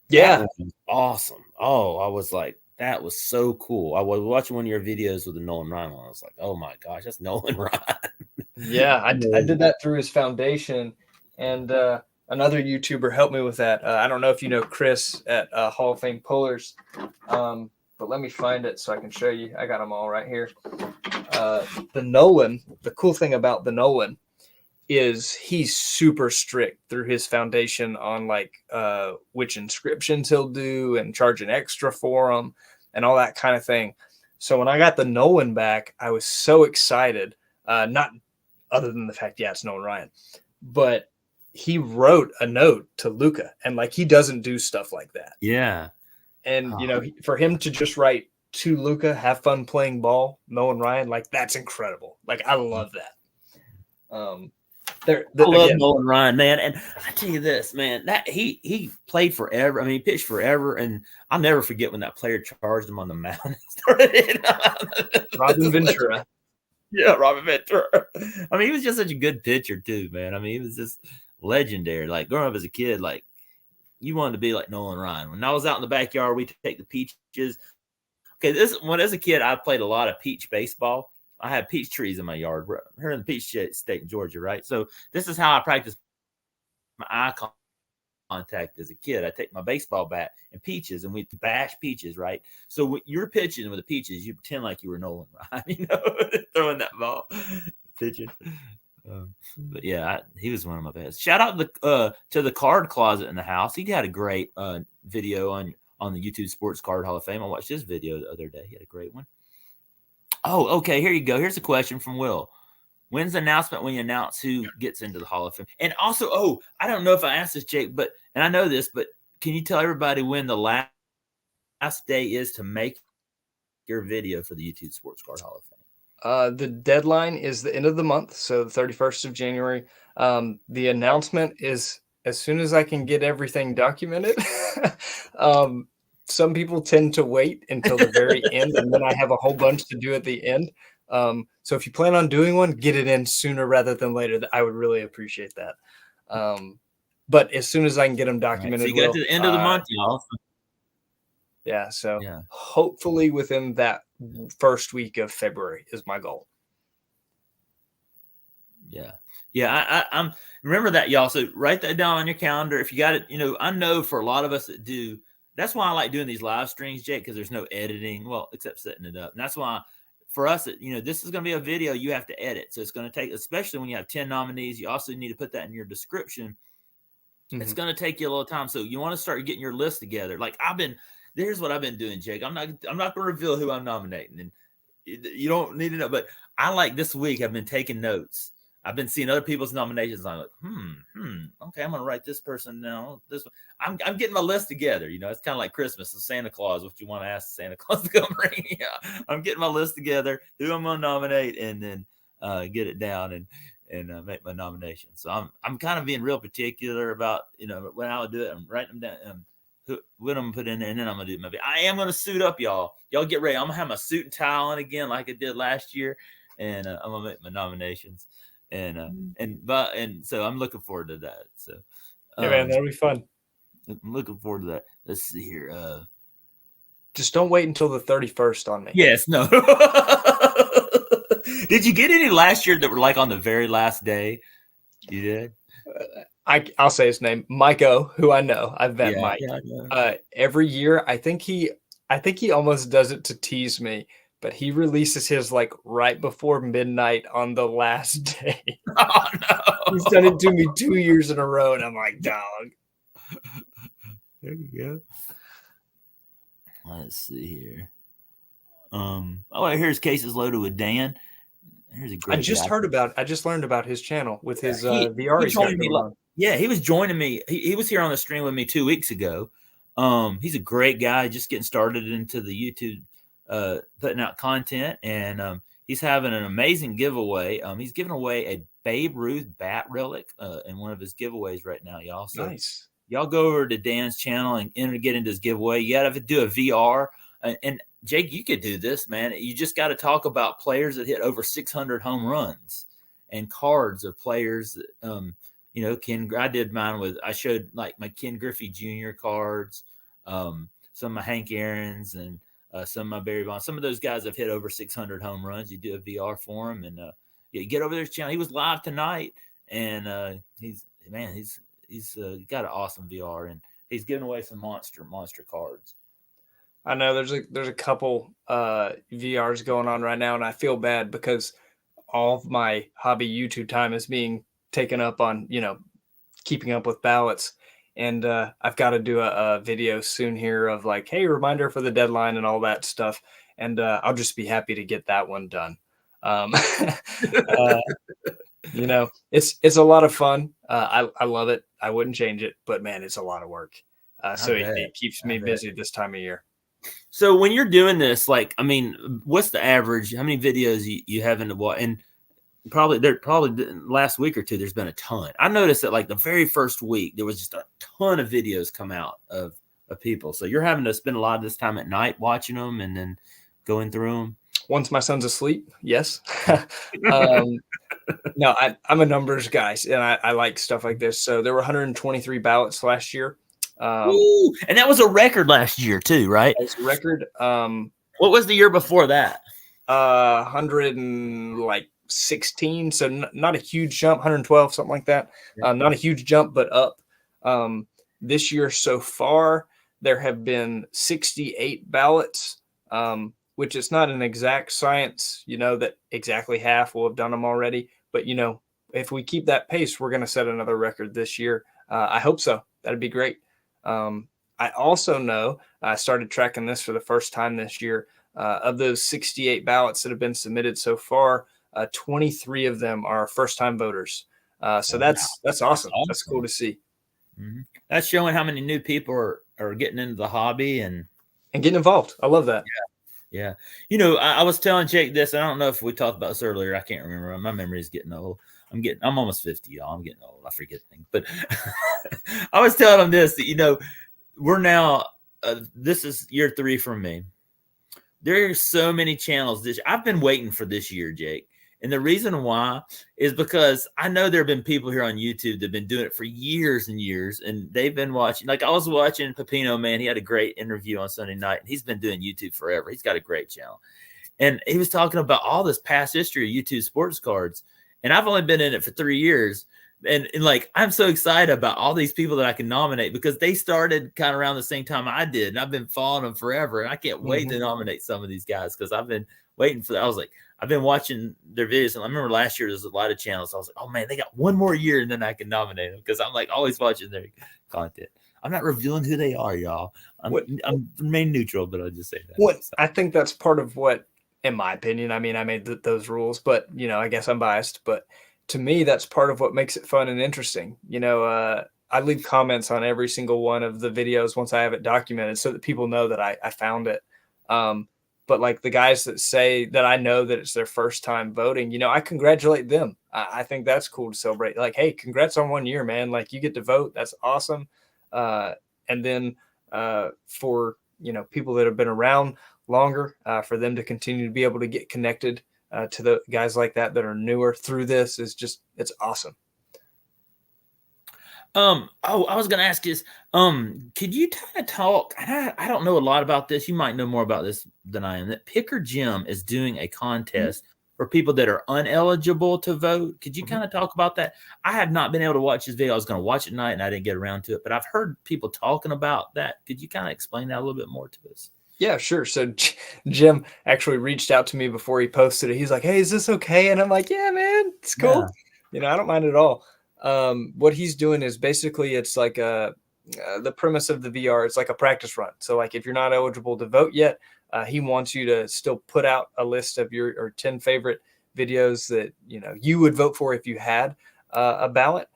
Speaker 2: Yeah.
Speaker 1: That was awesome. Oh, I was like, that was so cool. I was watching one of your videos with the Nolan Ryan one. I was like, oh my gosh, that's Nolan Ryan.
Speaker 2: Yeah, I did that through his foundation. And another YouTuber helped me with that. I don't know if you know Chris at Hall of Fame Pullers. But let me find it so I can show you. I got them all right here. The Nolan, the cool thing about the Nolan is he's super strict through his foundation on like which inscriptions he'll do and charging extra for them and all that kind of thing. So when I got the Nolan back, I was so excited. Not other than the fact, it's Nolan Ryan, but he wrote a note to Luca and like he doesn't do stuff like that.
Speaker 1: Yeah.
Speaker 2: And, for him to just write to Luca, have fun playing ball, Nolan Ryan, like that's incredible. Like I love that.
Speaker 1: I love Nolan Ryan, man. And I tell you this, man, that he played forever. I mean, he pitched forever. And I'll never forget when that player charged him on the mound and started it.
Speaker 2: Robin Ventura.
Speaker 1: Yeah, Robin Ventura. I mean, he was just such a good pitcher, too, man. I mean, he was just legendary. Like growing up as a kid, like, you wanted to be like Nolan Ryan. When I was out in the backyard, we'd take the peaches. Okay, when as a kid, I played a lot of peach baseball. I had peach trees in my yard. We're in the peach state in Georgia, right? So this is how I practiced my eye contact as a kid. I take my baseball bat and peaches, and we bash peaches, right? So when you're pitching with the peaches, you pretend like you were Nolan Ryan, throwing that ball, pitching. But yeah, he was one of my best. Shout out to the card closet in the house. He had a great video on the YouTube Sports Card Hall of Fame. I watched his video the other day. He had a great one. Oh, okay. Here you go. Here's a question from Will. When's the announcement when you announce who gets into the Hall of Fame? And also, I don't know if I asked this, Jake, and I know this, but can you tell everybody when the last day is to make your video for the YouTube Sports Card Hall of Fame?
Speaker 2: The deadline is the end of the month, so the 31st of January. The announcement is as soon as I can get everything documented. Some people tend to wait until the very end, and then I have a whole bunch to do at the end. So if you plan on doing one, get it in sooner rather than later. I would really appreciate that. But as soon as I can get them documented,
Speaker 1: so you got to the end of the month, y'all.
Speaker 2: Yeah, so hopefully within that first week of February is my goal.
Speaker 1: Yeah. I'm remember that, y'all. So write that down on your calendar. If you got it, I know for a lot of us that do. That's why I like doing these live streams, Jake, because there's no editing, well, except setting it up. And that's why for us, this is going to be a video you have to edit. So it's going to take, especially when you have 10 nominees, you also need to put that in your description. Mm-hmm. It's going to take you a little time. So you want to start getting your list together. Like here's what I've been doing, Jake. I'm not going to reveal who I'm nominating, and you don't need to know. But I this week I've been taking notes. I've been seeing other people's nominations. I'm like, okay, I'm going to write this person down. This one. I'm getting my list together. It's kind of like Christmas and Santa Claus. What you want to ask Santa Claus to come bring? Yeah, I'm getting my list together, who I'm going to nominate, and then get it down and make my nomination. So I'm kind of being real particular about when I would do it. I'm writing them down. What I'm gonna put in there, and then I'm gonna do my video. I am gonna suit up, y'all. Y'all get ready. I'm gonna have my suit and tie on again, like I did last year, and I'm gonna make my nominations, and so I'm looking forward to that. So,
Speaker 2: yeah, man, that'll be fun.
Speaker 1: I'm looking forward to that. Let's see here.
Speaker 2: Just don't wait until the 31st on me.
Speaker 1: Yes, no. Did you get any last year that were like on the very last day? You did?
Speaker 2: I'll say his name, Miko, who I know. I've met Mike.
Speaker 1: Yeah.
Speaker 2: Every year, I think he almost does it to tease me, but he releases his like right before midnight on the last day.
Speaker 1: Oh no.
Speaker 2: He's done it to me 2 years in a row, and I'm like, dog.
Speaker 1: There you go. Let's see here. Here's Cases Loaded with Dan. Here's a great.
Speaker 2: I just learned about his channel with his VR.
Speaker 1: He joined me. He was joining me. He was here on the stream with me 2 weeks ago. He's a great guy, just getting started into the YouTube, putting out content, and he's having an amazing giveaway. He's giving away a Babe Ruth bat relic in one of his giveaways right now, y'all. So
Speaker 2: nice.
Speaker 1: Y'all go over to Dan's channel and get into his giveaway. You got to do a VR. And Jake, you could do this, man. You just got to talk about players that hit over 600 home runs and cards of players that, I did mine I showed like my Ken Griffey Jr. cards, some of my Hank Aaron's and some of my Barry Bonds. Some of those guys have hit over 600 home runs. You do a VR for him and you get over their channel. He was live tonight and he's got an awesome VR and he's giving away some monster cards.
Speaker 2: I know there's a couple VRs going on right now, and I feel bad because all of my hobby YouTube time is being taken up on, keeping up with ballots. And I've got to do a video soon here of like, hey, reminder for the deadline and all that stuff. And I'll just be happy to get that one done. It's a lot of fun. I love it. I wouldn't change it, but man, it's a lot of work. So it keeps me busy this time of year.
Speaker 1: So when you're doing this, what's the average? How many videos you have in the watch? And probably last week or two, there's been a ton. I noticed that like the very first week, there was just a ton of videos come out of people. So you're having to spend a lot of this time at night watching them and then going through them.
Speaker 2: Once my son's asleep, yes. No, I'm a numbers guy, and I like stuff like this. So there were 123 ballots last year.
Speaker 1: And that was a record last year too, right?
Speaker 2: It's a record.
Speaker 1: What was the year before that?
Speaker 2: 116. So not a huge jump. 112, something like that. Not a huge jump, but up. This year so far, there have been 68 ballots. Which is not an exact science, that exactly half will have done them already. But, if we keep that pace, we're going to set another record this year. I hope so. That'd be great. I also know I started tracking this for the first time this year. Of those 68 ballots that have been submitted so far, 23 of them are first-time voters. So that's awesome. That's cool to see.
Speaker 1: Mm-hmm. That's showing how many new people are getting into the hobby and
Speaker 2: getting involved. I love that.
Speaker 1: Yeah. I was telling Jake this. I don't know if we talked about this earlier. I can't remember. My memory is getting old. I'm almost 50, y'all. I'm getting old. I forget things. But I was telling him this, that, we're now, this is year 3 for me. There are so many channels. I've been waiting for this year, Jake. And the reason why is because I know there have been people here on YouTube that have been doing it for years and years, and they've been watching. Like I was watching Pepino, man. He had a great interview on Sunday night, and he's been doing YouTube forever. He's got a great channel. And he was talking about all this past history of YouTube sports cards. And I've only been in it for 3 years. And I'm so excited about all these people that I can nominate because they started kind of around the same time I did. And I've been following them forever. And I can't wait to nominate some of these guys because I've been waiting for that. I was like, I've been watching their videos, and I remember last year there was a lot of channels. So I was like, oh man, they got one more year, and then I can nominate them because I'm like always watching their content. I'm not revealing who they are, y'all. I'm remain neutral, but I'll just say that.
Speaker 2: I think that's part of what, in my opinion, I made those rules, but I guess I'm biased. But to me, that's part of what makes it fun and interesting. I leave comments on every single one of the videos once I have it documented, so that people know that I found it. But like the guys that say that I know that it's their first time voting, I congratulate them. I think that's cool to celebrate. Like, hey, congrats on 1 year, man. Like you get to vote. That's awesome. And then for, people that have been around longer, for them to continue to be able to get connected to the guys like that are newer through this it's awesome.
Speaker 1: Oh, I was gonna ask you this. Could you kind of talk? I don't know a lot about this. You might know more about this than I am. That Picker Jim is doing a contest for people that are uneligible to vote. Could you kind of talk about that? I have not been able to watch his video. I was going to watch it tonight and I didn't get around to it, but I've heard people talking about that. Could you kind of explain that a little bit more to us?
Speaker 2: Yeah, sure. So Jim actually reached out to me before he posted it. He's like, "Hey, is this okay?" And I'm like, "Yeah, man, it's cool.
Speaker 1: Yeah.
Speaker 2: I don't mind at all." What he's doing is basically it's like the premise of the VR. It's like a practice run. So like if you're not eligible to vote yet, he wants you to still put out a list of your 10 favorite videos that you would vote for if you had a ballot.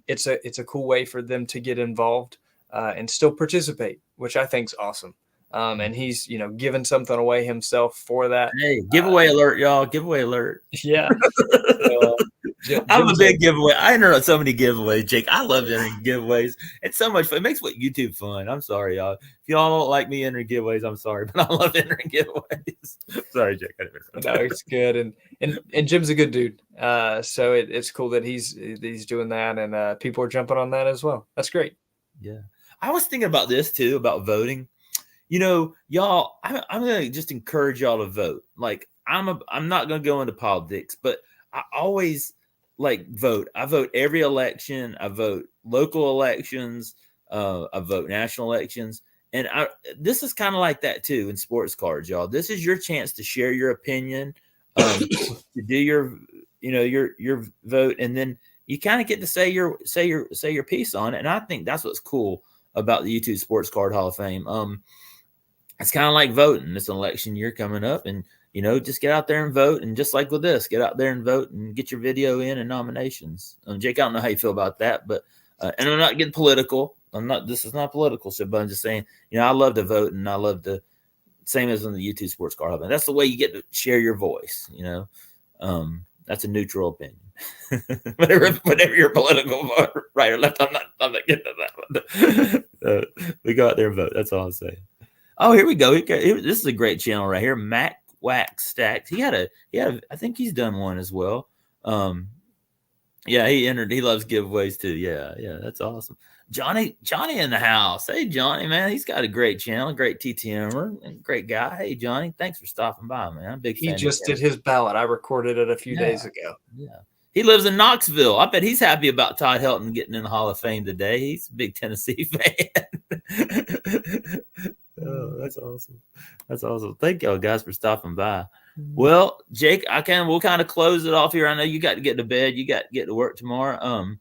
Speaker 2: It's a cool way for them to get involved and still participate, which I think is awesome. And he's giving something away himself for that.
Speaker 1: Hey, giveaway alert, y'all! Giveaway alert!
Speaker 2: Yeah. So,
Speaker 1: I'm a big giveaway. I enter so many giveaways, Jake. I love entering giveaways. It's so much fun. It makes what YouTube fun. I'm sorry, y'all. If y'all don't like me entering giveaways, I'm sorry, but I love entering giveaways. Sorry, Jake.
Speaker 2: No, it's good, and Jim's a good dude. So it's cool that he's doing that, and people are jumping on that as well. That's great.
Speaker 1: Yeah, I was thinking about this too, about voting. Y'all, I'm gonna just encourage y'all to vote. Like I'm not gonna go into politics, but I always vote. I vote every election. I vote local elections. I vote national elections. And this is kind of like that too in sports cards, y'all. This is your chance to share your opinion, to do your vote, and then you kind of get to say your piece on it. And I think that's what's cool about the YouTube Sports Card Hall of Fame. It's kind of like voting. It's an election year coming up, and just get out there and vote. And just like with this, get out there and vote and get your video in and nominations. Jake, I don't know how you feel about that, but and I'm not getting political. This is not political shit, but I'm just saying, I love to vote, and I love to, same as on the YouTube Sports Card Hall of Fame. That's the way you get to share your voice. That's a neutral opinion. whatever your political right or left, I'm not getting to that. We go out there and vote. That's all I'm saying. Oh, here we go. This is a great channel right here. Mac Wax Stacks. He had I think he's done one as well. Yeah, he entered. He loves giveaways too. Yeah, that's awesome. Johnny in the house. Hey, Johnny, man, he's got a great channel, great TTMer, and great guy. Hey, Johnny, thanks for stopping by, man. I'm a big fan.
Speaker 2: He just did his ballot. I recorded it a few days ago.
Speaker 1: Yeah. He lives in Knoxville. I bet he's happy about Todd Helton getting in the Hall of Fame today. He's a big Tennessee fan. Oh, that's awesome. That's awesome. Thank y'all guys for stopping by. Well, Jake, we'll kind of close it off here. I know you got to get to bed. You got to get to work tomorrow.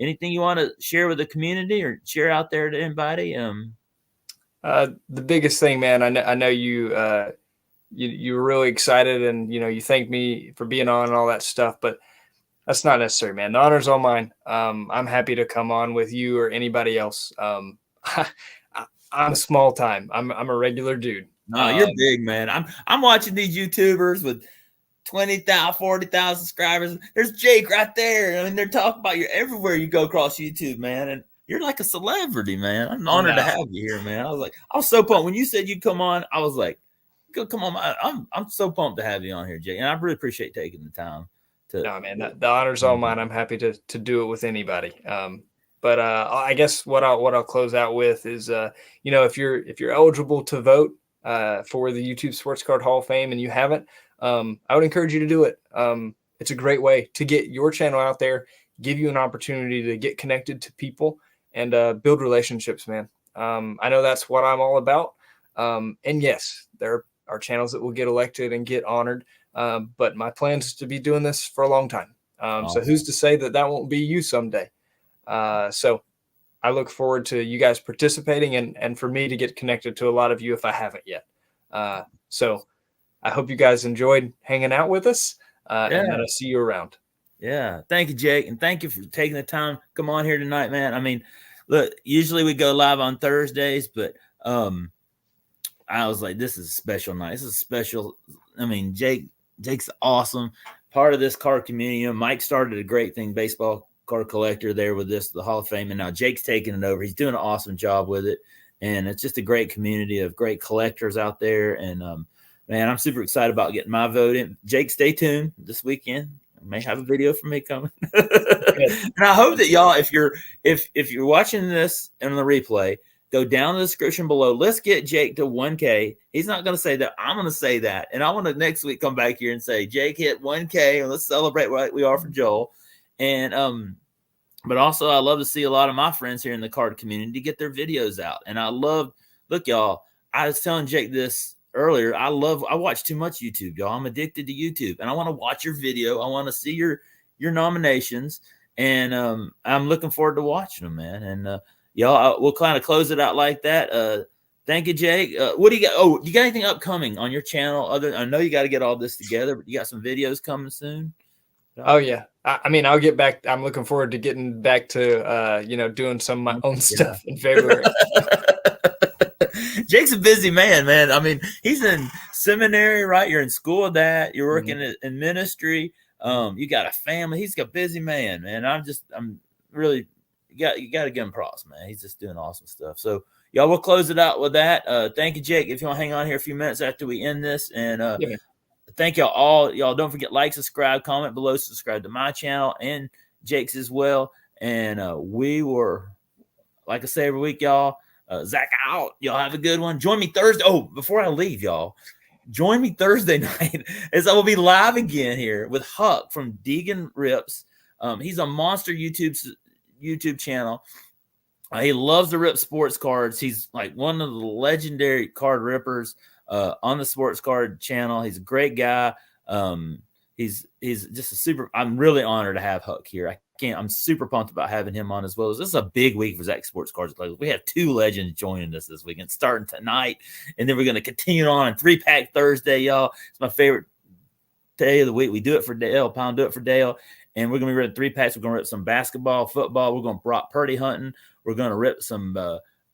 Speaker 1: Anything you want to share with the community or share out there to anybody?
Speaker 2: The biggest thing, man, I know you were really excited, and you thanked me for being on and all that stuff, but that's not necessary, man. The honor's all mine. I'm happy to come on with you or anybody else. I'm small time. I'm a regular dude.
Speaker 1: No, you're big, man. I'm watching these YouTubers with 20,000, 40,000 subscribers. There's Jake right there. I mean, they're talking about you everywhere you go across YouTube, man. And you're like a celebrity, man. I'm honored to have you here, man. I was so pumped when you said you'd come on. I was like, come on. I'm so pumped to have you on here, Jake. And I really appreciate taking the time.
Speaker 2: No, man, the honor's all mine. I'm happy to do it with anybody. But I guess what I'll close out with is, if you're eligible to vote for the YouTube Sports Card Hall of Fame and you haven't, I would encourage you to do it. It's a great way to get your channel out there, give you an opportunity to get connected to people and build relationships, man. I know that's what I'm all about. And yes, there are channels that will get elected and get honored. But my plan is to be doing this for a long time. So who's to say that won't be you someday? So I look forward to you guys participating and for me to get connected to a lot of you if I haven't yet. So I hope you guys enjoyed hanging out with us. And then I'll see you around.
Speaker 1: Yeah. Thank you, Jake. And thank you for taking the time. Come on here tonight, man. I mean, look, usually we go live on Thursdays, but I was like, this is a special night. This is special. I mean, Jake's awesome. Part of this card community. Mike started a great thing, baseball card collector there with the Hall of Fame, and now Jake's taking it over. He's doing an awesome job with it, and it's just a great community of great collectors out there. And man, I'm super excited about getting my vote in. Jake, stay tuned this weekend. may have a video from me coming. And I hope that y'all, if you're watching this in the replay, go down the description below. Let's get Jake to 1K. He's not going to say that. I'm going to say that. And I want to next week come back here and say, Jake hit 1K, and let's celebrate what we are for Joel. And but also I love to see a lot of my friends here in the card community get their videos out. And I love, look, y'all, I was telling Jake this earlier. I watch too much YouTube, y'all. I'm addicted to YouTube, and I want to watch your video. I want to see your nominations, and I'm looking forward to watching them, man. And y'all, we'll kind of close it out like that. Thank you, Jake. What do you got? Oh, you got anything upcoming on your channel? I know you got to get all this together, but you got some videos coming soon.
Speaker 2: Oh yeah. I mean, I'll get back. I'm looking forward to getting back to, doing some of my own stuff in February.
Speaker 1: Jake's a busy man. I mean, he's in seminary, right? You're in school with that. You're working in ministry. You got a family. He's a busy man. I'm really, you got to give him props, man. He's just doing awesome stuff. So y'all, we'll close it out with that. Thank you, Jake. If you want to hang on here a few minutes after we end this, and thank y'all all. Y'all don't forget, like, subscribe, comment below, subscribe to my channel and Jake's as well. And we were, like I say every week, y'all, Zach out. Y'all have a good one. Join me Thursday. Oh, before I leave, y'all, join me Thursday night as I will be live again here with Huck from Deegan Rips. He's a monster YouTube channel. He loves to rip sports cards. He's like one of the legendary card rippers on the sports card channel. He's a great guy. He's just a super. I'm really honored to have Huck here. I'm super pumped about having him on as well. This is a big week for Zach Sports Cards. We have 2 legends joining us this weekend, starting tonight, and then we're going to continue on 3-pack Thursday, y'all. It's my favorite day of the week. We do it for Dale. Pound do it for Dale, and we're going to be ripping 3 packs. We're going to rip some basketball, football. We're going to Brock Purdy hunting. We're going to rip some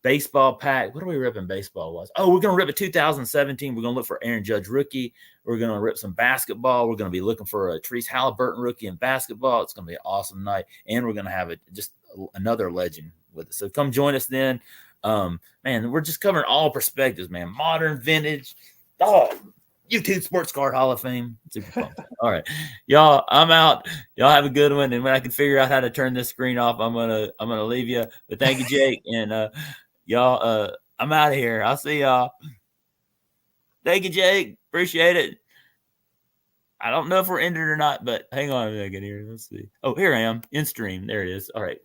Speaker 1: baseball pack. What are we ripping baseball was? Oh, we're going to rip a 2017. We're going to look for Aaron Judge rookie. We're going to rip some basketball. We're going to be looking for a Therese Halliburton rookie in basketball. It's going to be an awesome night. And we're going to have just another legend with us. So come join us then. Man, we're just covering all perspectives, man. Modern, vintage, YouTube Sports Card Hall of Fame. Super fun. All right. Y'all, I'm out. Y'all have a good one. And when I can figure out how to turn this screen off, I'm gonna leave you. But thank you, Jake. And y'all, I'm out of here. I'll see y'all. Thank you, Jake. Appreciate it. I don't know if we're ended or not, but hang on a second here. Let's see. Oh, here I am in stream. There it is. All right.